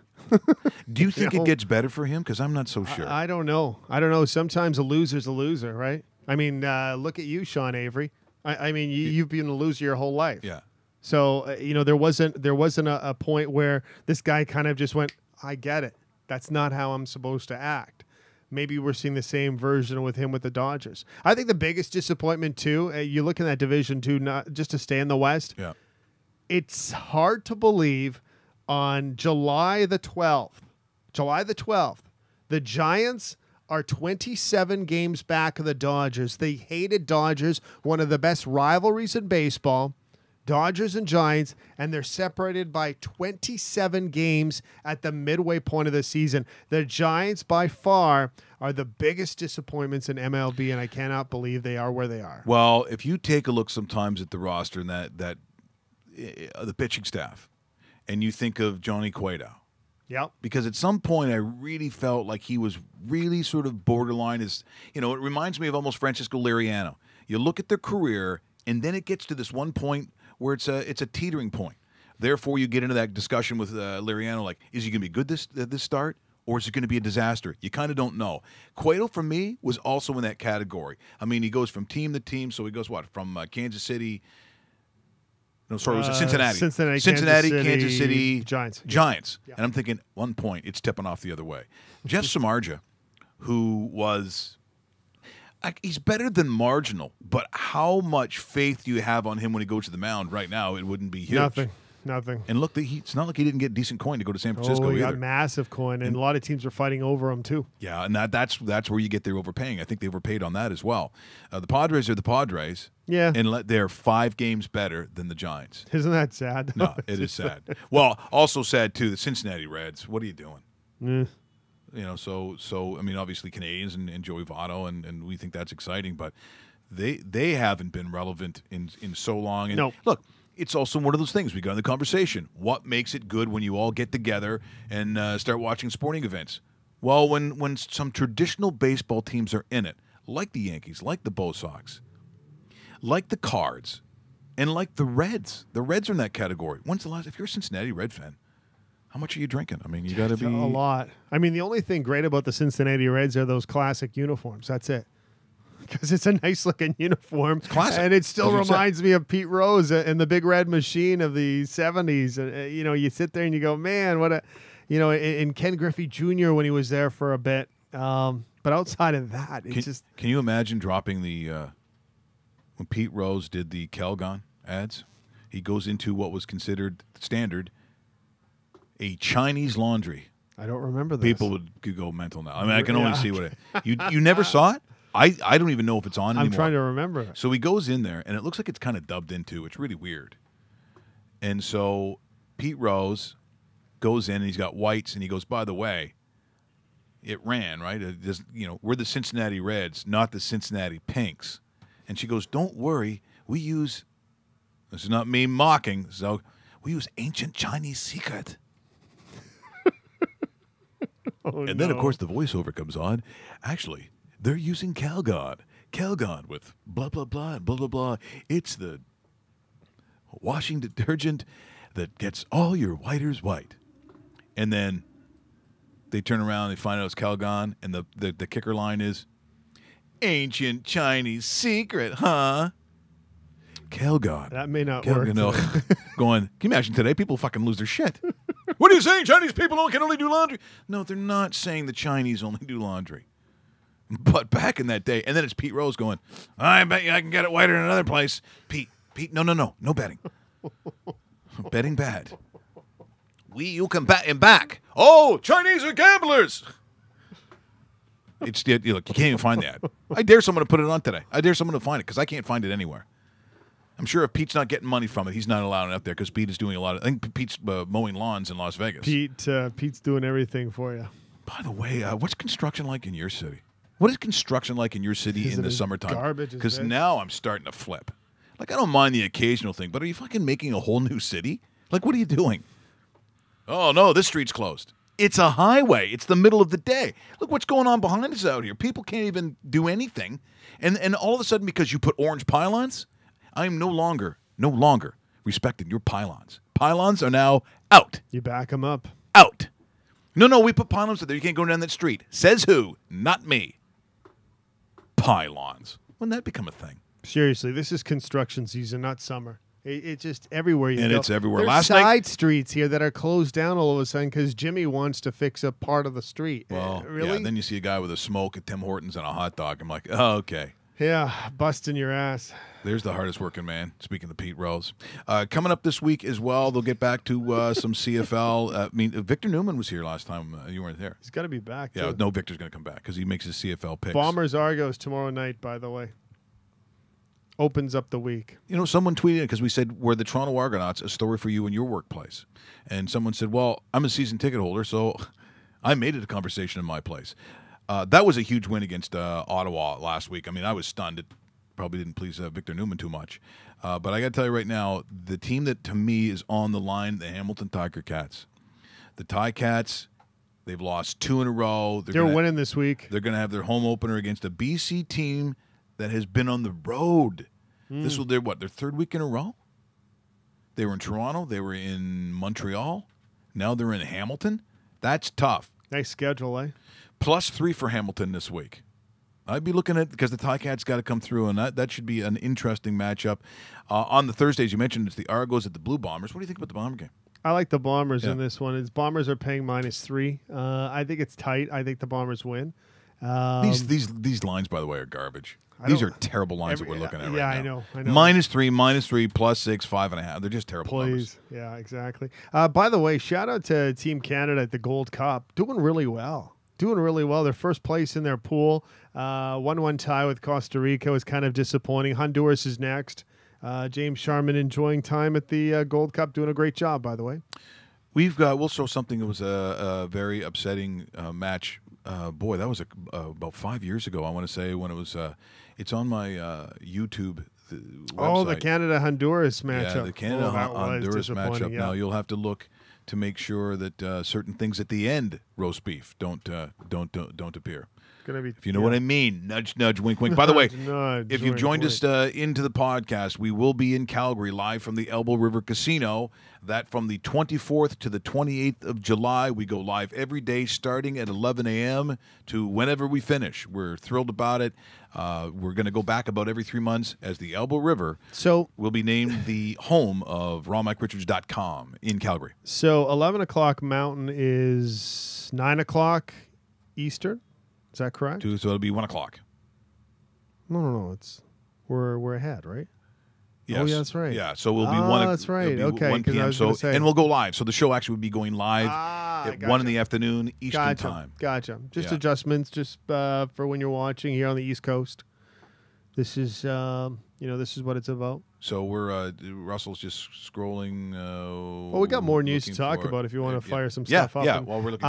Do you think it gets better for him? Because I'm not so sure. I don't know. Sometimes a loser's a loser, right? I mean, look at you, Sean Avery. I mean, you've been a loser your whole life. Yeah. So, there wasn't a point where this guy kind of just went, I get it. That's not how I'm supposed to act. Maybe we're seeing the same version with him with the Dodgers. I think the biggest disappointment, too, you look in that division, too, not just to stay in the West. Yeah. It's hard to believe on July the 12th, the Giants are 27 games back of the Dodgers. The hated Dodgers, one of the best rivalries in baseball. Dodgers and Giants, and they're separated by 27 games at the midway point of the season. The Giants, by far, are the biggest disappointments in MLB, and I cannot believe they are where they are. Well, if you take a look sometimes at the roster and the pitching staff, and you think of Johnny Cueto. Yep. Because at some point I really felt like he was really sort of borderline. It reminds me of almost Francisco Liriano. You look at their career, and then it gets to this one point where it's a teetering point. Therefore, you get into that discussion with Liriano, like, is he going to be good this start, or is it going to be a disaster? You kind of don't know. Cueto, for me, was also in that category. I mean, he goes from team to team, so he goes, from Kansas City. No, sorry, it was Cincinnati. Kansas City, Giants. Yeah. And I'm thinking, one point, it's tipping off the other way. Jeff Samardzija, who was... he's better than marginal, but how much faith do you have on him when he goes to the mound right now? It wouldn't be huge. Nothing. And look, it's not like he didn't get decent coin to go to San Francisco he either. got massive coin, and a lot of teams are fighting over him too. Yeah, and that's where you get their overpaying. I think they overpaid on that as well. The Padres are the Padres. Yeah. And they're 5 games better than the Giants. Isn't that sad? No, it is sad. Well, also sad, too, the Cincinnati Reds. What are you doing? So I mean, obviously Canadians and Joey Votto, and we think that's exciting, but they haven't been relevant in so long. And look, it's also one of those things we got in the conversation. What makes it good when you all get together and start watching sporting events? Well, when some traditional baseball teams are in it, like the Yankees, like the Bo Sox, like the Cards, and like the Reds. The Reds are in that category. When's the last? If you're a Cincinnati Red fan, how much are you drinking? I mean, you got to be... A lot. I mean, the only thing great about the Cincinnati Reds are those classic uniforms. That's it. Because it's a nice-looking uniform. It's classic. And it still reminds me of Pete Rose and the Big Red Machine of the 70s. You sit there and you go, man, what a... and Ken Griffey Jr. when he was there for a bit. But outside of that, it's Can you imagine dropping the... when Pete Rose did the Calgon ads, he goes into what was considered standard... a Chinese laundry. I don't remember this. People could go mental now. I mean, I can only see what you never saw it? I don't even know if it's on anymore. I'm trying to remember it. So he goes in there, and it looks like it's kind of dubbed into. It's really weird. And so Pete Rose goes in, and he's got whites, and he goes, by the way, it ran, right? We're the Cincinnati Reds, not the Cincinnati Pinks. And she goes, don't worry, we use, this is not me mocking, so we use ancient Chinese secret. And then, of course, the voiceover comes on. Actually, they're using Calgon. Calgon with blah, blah, blah, blah, blah, blah. It's the washing detergent that gets all your whiters white. And then they turn around and they find out it's Calgon, and the kicker line is, ancient Chinese secret, huh? Calgon. That may not work. Going, can you imagine today? People fucking lose their shit. What are you saying? Chinese people can only do laundry? No, they're not saying the Chinese only do laundry. But back in that day, and then it's Pete Rose going, I bet you I can get it whiter in another place. Pete, no betting. Betting bad. You can bet him back. Oh, Chinese are gamblers. Look, you can't even find that. I dare someone to put it on today. I dare someone to find it because I can't find it anywhere. I'm sure if Pete's not getting money from it, he's not allowed it up there because Pete is doing a lot of... I think Pete's mowing lawns in Las Vegas. Pete's doing everything for you. By the way, what's construction like in your city? What is construction like in your city in the summertime? Garbage. Because now I'm starting to flip. Like, I don't mind the occasional thing, but are you fucking making a whole new city? Like, what are you doing? Oh, no, this street's closed. It's a highway. It's the middle of the day. Look what's going on behind us out here. People can't even do anything. And all of a sudden, because you put orange pylons, I am no longer respecting your pylons. Pylons are now out. You back them up. Out. No, we put pylons there. You can't go down that street. Says who? Not me. Pylons. When did that become a thing? Seriously, this is construction season, not summer. It's just everywhere you go. And it's everywhere. There's side streets here that are closed down all of a sudden because Jimmy wants to fix a part of the street. Well, really? Yeah, then you see a guy with a smoke at Tim Hortons and a hot dog. I'm like, oh, okay. Yeah, busting your ass. There's the hardest working man, speaking of Pete Rose. Coming up this week as well, they'll get back to some CFL. Victor Newman was here last time. You weren't there. He's got to be back. Yeah, too. no, Victor's going to come back because he makes his CFL picks. Bombers Argos tomorrow night, by the way. Opens up the week. You know, someone tweeted because we said, we're the Toronto Argonauts, a story for you in your workplace. And someone said, well, I'm a season ticket holder, so I made it a conversation in my place. That was a huge win against Ottawa last week. I mean, I was stunned. It probably didn't please Victor Newman too much. But I got to tell you right now, the team that to me is on the line, the Hamilton Tiger Cats. The Ticats, they've lost 2 in a row. They're winning this week. They're going to have their home opener against a BC team that has been on the road. This was their 3rd week in a row? They were in Toronto. They were in Montreal. Now they're in Hamilton. That's tough. Nice schedule, eh? +3 for Hamilton this week. I'd be looking at because the Ticats got to come through, and that should be an interesting matchup. On the Thursdays, you mentioned it's the Argos at the Blue Bombers. What do you think about the Bomber game? I like the Bombers in this one. Bombers are paying -3. I think it's tight. I think the Bombers win. These lines, by the way, are garbage. These are terrible lines that we're looking at right now. Yeah, I know. -3, -3, +6, 5.5. They're just terrible numbers. Yeah, exactly. By the way, shout out to Team Canada at the Gold Cup. Doing really well. They're first place in their pool. 1-1 tie with Costa Rica was kind of disappointing. Honduras is next. James Sharman enjoying time at the Gold Cup, doing a great job, by the way. We'll show something that was a very upsetting match. Boy, that was about 5 years ago, I want to say, when it was it's on my YouTube website. The Canada-Honduras matchup. Yeah, the Canada-Honduras matchup. Yeah. Now, you'll have to look to make sure that certain things at the end, roast beef, don't appear. If you know what I mean, nudge, nudge, wink, wink. By the way, if you've joined us into the podcast, we will be in Calgary live from the Elbow River Casino. That from the 24th to the 28th of July. We go live every day starting at 11 a.m. to whenever we finish. We're thrilled about it. We're going to go back about every 3 months as the Elbow River will be named the home of RonMikeRichards.com in Calgary. So 11 o'clock Mountain is 9 o'clock Eastern. Is that correct? So it'll be 1 o'clock. No. We're ahead, right? Yes. Oh, yeah, that's right. Yeah, so we'll be 1. That's right. Okay. 1 p.m. And we'll go live. So the show actually would be going live at 1 in the afternoon Eastern time. Gotcha. Just adjustments, for when you're watching here on the East Coast. This is, this is what it's about. So we're Russell's just scrolling. Well, we got more news to talk about if you want to fire some stuff up. Yeah, while we're looking.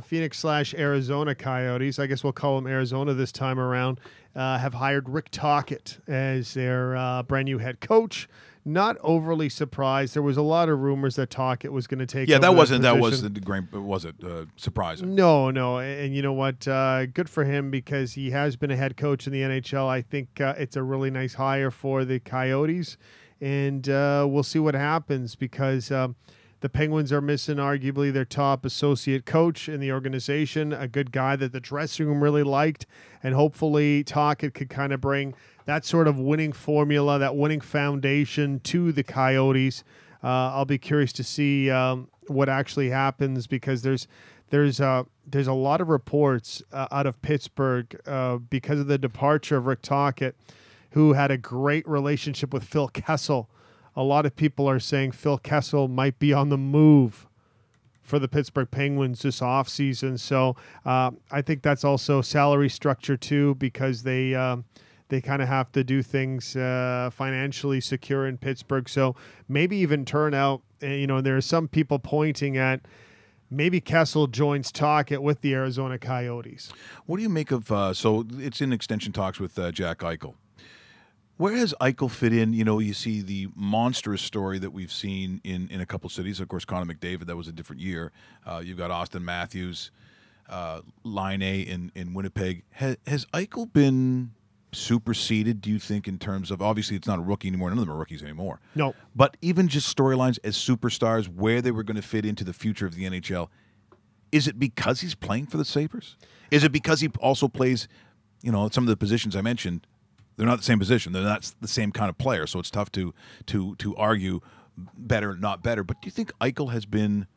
Phoenix/Arizona Coyotes. I guess we'll call them Arizona this time around. Have hired Rick Tocchet as their brand new head coach. Not overly surprised. There was a lot of rumors that Tocchet was going to take. Yeah, that wasn't surprising. No, and you know what? Good for him because he has been a head coach in the NHL. I think it's a really nice hire for the Coyotes, and we'll see what happens because the Penguins are missing arguably their top associate coach in the organization, a good guy that the dressing room really liked, and hopefully Tocchet could kind of bring that sort of winning formula, that winning foundation to the Coyotes. I'll be curious to see what actually happens because there's a lot of reports out of Pittsburgh because of the departure of Rick Tocchet, who had a great relationship with Phil Kessel. A lot of people are saying Phil Kessel might be on the move for the Pittsburgh Penguins this offseason. So I think that's also salary structure too because they kind of have to do things financially secure in Pittsburgh. So maybe even turn out, there are some people pointing at maybe Kessel joins Tocchet with the Arizona Coyotes. What do you make of, so it's in extension talks with Jack Eichel. Where has Eichel fit in? You know, you see the monstrous story that we've seen in a couple cities. Of course, Connor McDavid, that was a different year. You've got Austin Matthews, Line A in Winnipeg. Has Eichel been superseded, do you think, in terms of, obviously it's not a rookie anymore, none of them are rookies anymore. No. But even just storylines as superstars, where they were going to fit into the future of the NHL, is it because he's playing for the Sabres? Is it because he also plays, you know, some of the positions I mentioned, they're not the same position, they're not the same kind of player, so it's tough to argue better, not better. But do you think Eichel has been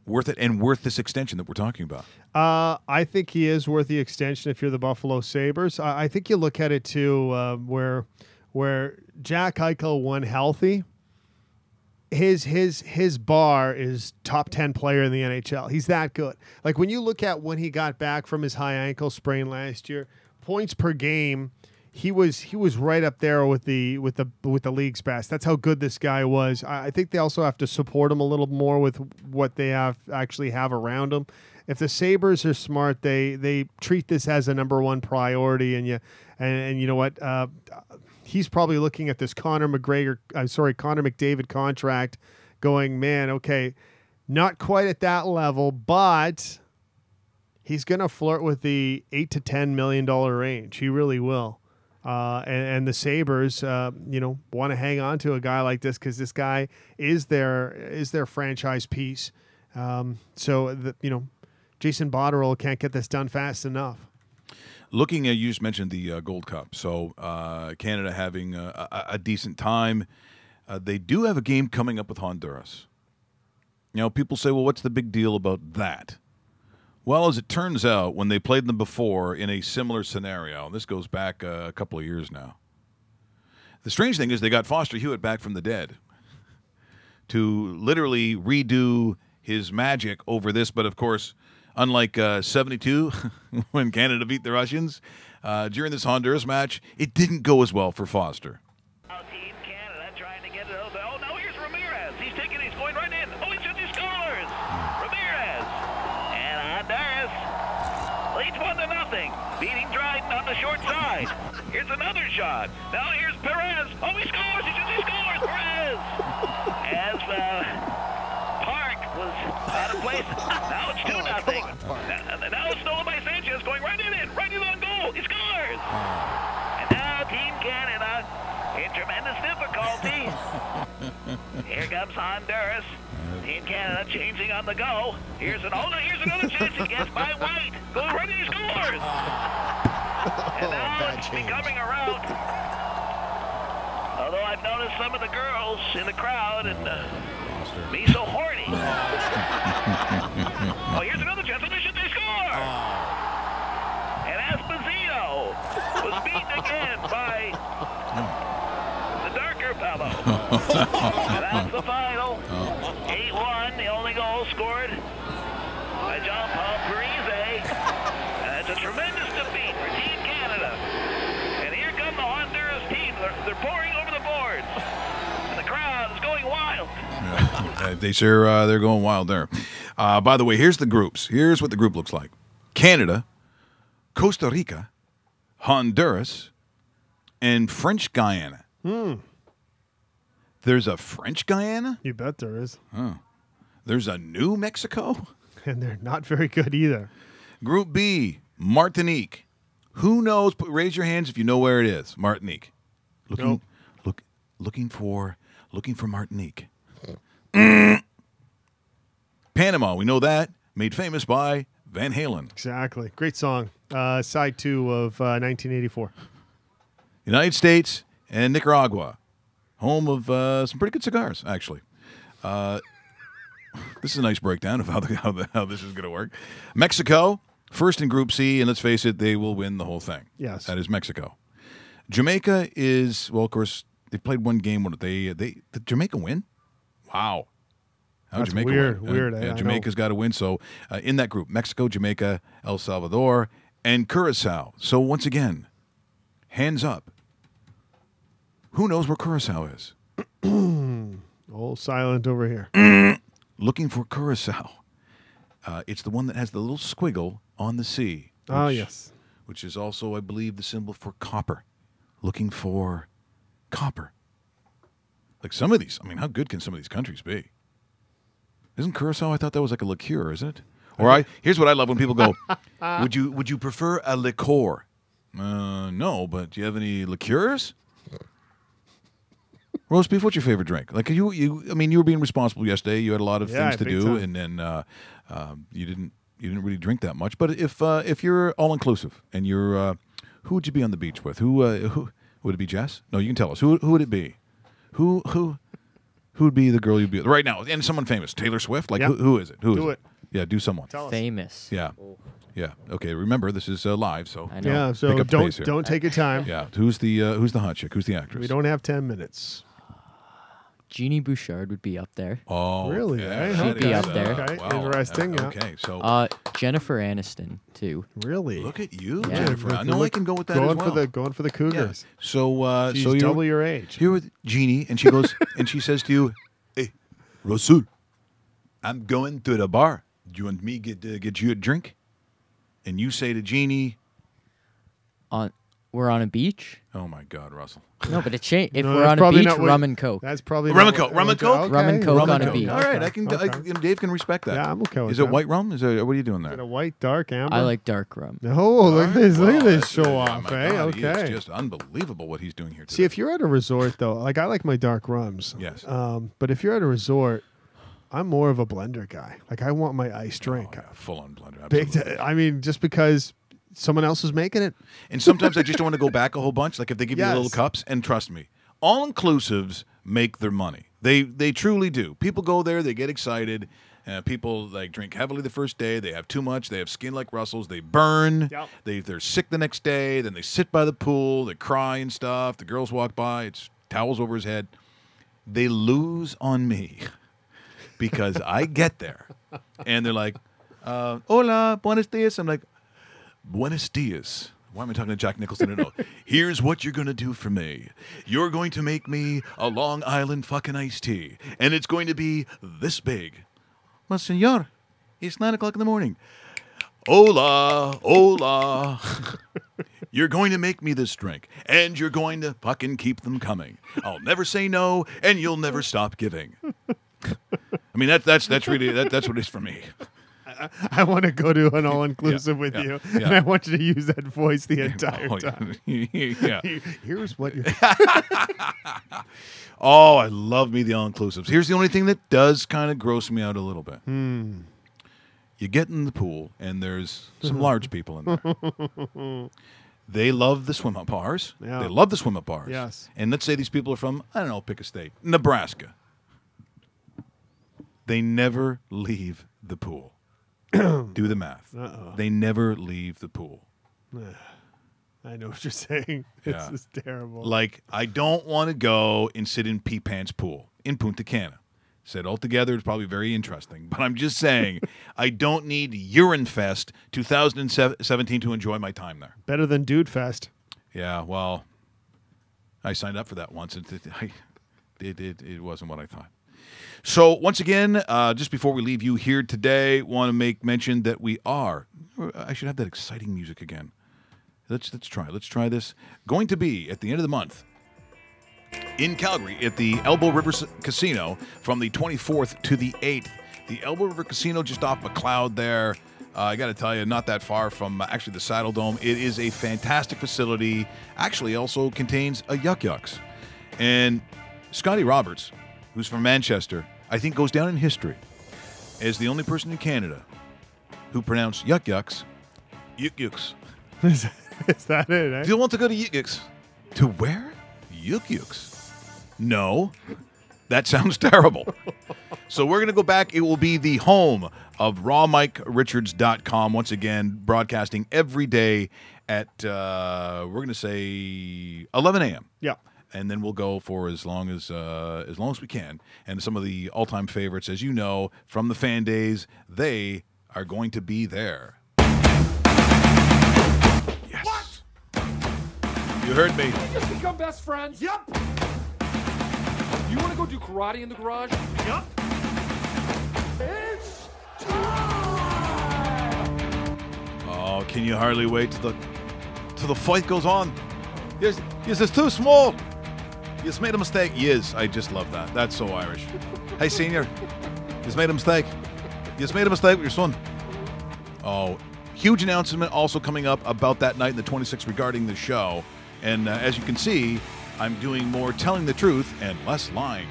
worth it and worth this extension that we're talking about? I think he is worth the extension if you're the Buffalo Sabres. I think you look at it too, where Jack Eichel won healthy. His bar is top 10 player in the NHL. He's that good. Like when you look at when he got back from his high ankle sprain last year, points per game, he was right up there with the league's best. That's how good this guy was. I think they also have to support him a little more with what they actually have around him. If the Sabres are smart, they treat this as a number one priority, and you know what? He's probably looking at this Connor McDavid contract, going, man, okay, not quite at that level, but he's going to flirt with the $8 to $10 million range. He really will. And the Sabres, want to hang on to a guy like this because this guy is their franchise piece. Jason Botterill can't get this done fast enough. Looking at, you just mentioned the Gold Cup. So Canada having a decent time. They do have a game coming up with Honduras. You know, people say, well, what's the big deal about that? Well, as it turns out, when they played them before in a similar scenario, this goes back a couple of years now. The strange thing is they got Foster Hewitt back from the dead to literally redo his magic over this. But, of course, unlike 72, when Canada beat the Russians, during this Honduras match, it didn't go as well for Foster. Team Canada trying to get it over. Oh, no, here's Ramirez. He's going right in. Oh, he's 50 scores. Ramirez. And Honduras leads 1-0. Beating Dryden on the short side. Here's another shot. Now here's Perez. Oh, he scores. He scores. Perez. As Park was out of place. Now it's 2-0. Now it's stolen by Sanchez, going right in it. Right in on goal. He scores. And now Team Canada in tremendous difficulty. Here comes Honduras. Team Canada changing on the go. Here's another chance. He gets by White. Going right in, he scores. And now it's becoming a rout. Although I've noticed some of the girls in the crowd and me so horny. Oh, here's another chance. They score. And Esposito was beaten again by the darker fellow. And that's the final. 8-1, the only goal scored by Jean-Paul Parise. And it's a tremendous defeat for Team Canada. And here come the Honduras team. They're pouring over the boards. And the crowd is going wild. They're going wild there. By the way, here's the groups. Here's what the group looks like. Canada, Costa Rica, Honduras, and French Guiana. There's a French Guiana? You bet there is. Oh. There's a New Mexico? And they're not very good either. Group B, Martinique. Who knows? Raise your hands if you know where it is. Martinique. Looking for Martinique. Panama, we know that. Made famous by Van Halen. Exactly. Great song. Side 2 of 1984. United States and Nicaragua. Home of some pretty good cigars, actually. This is a nice breakdown of how this is going to work. Mexico, first in Group C, and let's face it, they will win the whole thing. Yes. That is Mexico. Jamaica is, well, of course, they played one game. Did Jamaica win? Wow. That's Jamaica weird. Yeah, Jamaica's got to win. So in that group, Mexico, Jamaica, El Salvador, and Curacao. So once again, hands up. Who knows where Curacao is? All silent over here. Looking for Curacao. It's the one that has the little squiggle on the sea. Yes. Which is also, I believe, the symbol for copper. looking for copper. Like some of these, I mean, how good can some of these countries be? Isn't Curacao? I thought that was like a liqueur, isn't it? Or here's what I love when people go, would you prefer a liqueur? No, but do you have any liqueurs? Roast beef, what's your favorite drink? Like I mean, you were being responsible yesterday. You had a lot of things to do, and then you didn't really drink that much. But if you're all inclusive and you're who would you be on the beach with? Who would it be? Jess? No, you can tell us. Who would it be? Who would be the girl you'd be with right now? And someone famous, Taylor Swift. Like who is it? Who is it? Yeah, do someone famous. Yeah. Yeah. Okay. Remember, this is live, so I know. Yeah. So don't take your time. Yeah. Who's the hot chick? Who's the actress? We don't have 10 minutes. Jeannie Bouchard would be up there. Oh, really? Okay. She'd be up there. Okay. Wow. Interesting. Yeah. Okay. So Jennifer Aniston too. Really? Look at you, Yeah. Jennifer. I know I can go with that as well. Going for the Cougars. Yeah. So She's so double your age. You're with Jeannie, and she goes and she says to you, "Hey, Rasul, I'm going to the bar. Do you want me to get you a drink?" And you say to Jeannie, "We're on a beach." Oh my God, Russell. No, but it changed. If we're on a beach, rum and coke. That's probably rum and coke. Rum and coke. Okay. Rum and coke on a beach. All right, Dave can respect that. Yeah, I'm okay with Is that. it white rum? What are you doing there? Is it a white, dark, amber? I like dark rum. Oh, look at this! Look at this show Oh off, my eh? God, he Okay. is just unbelievable what he's doing here today. See, if you're at a resort, though, like I like my dark rums. Yes. But if you're at a resort, I'm more of a blender guy. Like I want my iced drink. Full on blender. Big. Absolutely. I mean, just because someone else is making it. And sometimes I just don't want to go back a whole bunch. Like if they give you Yes. little cups, and trust me, all inclusives make their money. They truly do. People go there, they get excited. People like drink heavily the first day. They have too much. They have skin like Russell's. They burn. Yep. They're sick the next day. Then they sit by the pool. They cry and stuff. The girls walk by. It's towels over his head. They lose on me because I get there and they're like, "Hola, buenos dias." I'm like, "Buenos dias." Why am I talking to Jack Nicholson? No. Here's what you're going to do for me. You're going to make me a Long Island fucking iced tea. And it's going to be this big. Well, senor, it's 9 o'clock in the morning. Hola, hola. You're going to make me this drink. And you're going to fucking keep them coming. I'll never say no, and you'll never stop giving. I mean, that's really, that's what it is for me. I want to go to an all-inclusive with you, and I want you to use that voice the entire time. Yeah. Here's what you're... Oh, I love me the all-inclusives. Here's the only thing that does kind of gross me out a little bit. You get in the pool, and there's some large people in there. They love the swim-up bars. Yeah. They love the swim-up bars. Yes. And let's say these people are from, I don't know, pick a state, Nebraska. They never leave the pool. Do the math. They never leave the pool. I know what you're saying. Yeah. This is terrible. Like, I don't want to go and sit in Pea Pants Pool in Punta Cana. Said altogether, it's probably very interesting. But I'm just saying, I don't need Urine Fest 2017 to enjoy my time there. Better than Dude Fest. Yeah, well, I signed up for that once. It wasn't what I thought. So once again, just before we leave you here today, want to make mention that we are. I should have that exciting music again. Let's try. Let's try this. Going to be at the end of the month in Calgary at the Elbow River Casino from the 24th to the 8th. The Elbow River Casino just off McLeod there. I got to tell you, not that far from actually the Saddle Dome. It is a fantastic facility. Actually, also contains a Yuck Yucks, and Scotty Roberts, who's from Manchester, I think goes down in history as the only person in Canada who pronounced Yuck Yucks, Yuck Yucks. Is that it, eh? Do you want to go to Yuck Yucks? To where? Yuck Yucks. No. That sounds terrible. So we're going to go back. It will be the home of rawmikerichards.com. Once again, broadcasting every day at, we're going to say 11 a.m. Yeah. And then we'll go for as long as we can. And some of the all-time favorites, as you know, from the fan days, they are going to be there. Yes. What? You heard me. Did we just become best friends? Yep. You want to go do karate in the garage? Yep. It's time. Oh, can you hardly wait till the fight goes on? Here's Yes, it's too small. You've made a mistake. Yes, I just love that. That's so Irish. Hey, senior. You've made a mistake. You've made a mistake with your son. Oh, huge announcement also coming up about that night in the 26th regarding the show. And as you can see, I'm doing more telling the truth and less lying.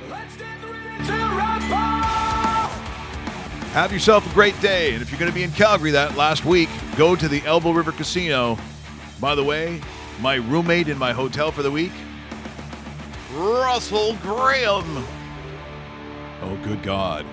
Have yourself a great day. And if you're going to be in Calgary that last week, go to the Elbow River Casino. By the way, my roommate in my hotel for the week, Russell Graham. Oh, good God.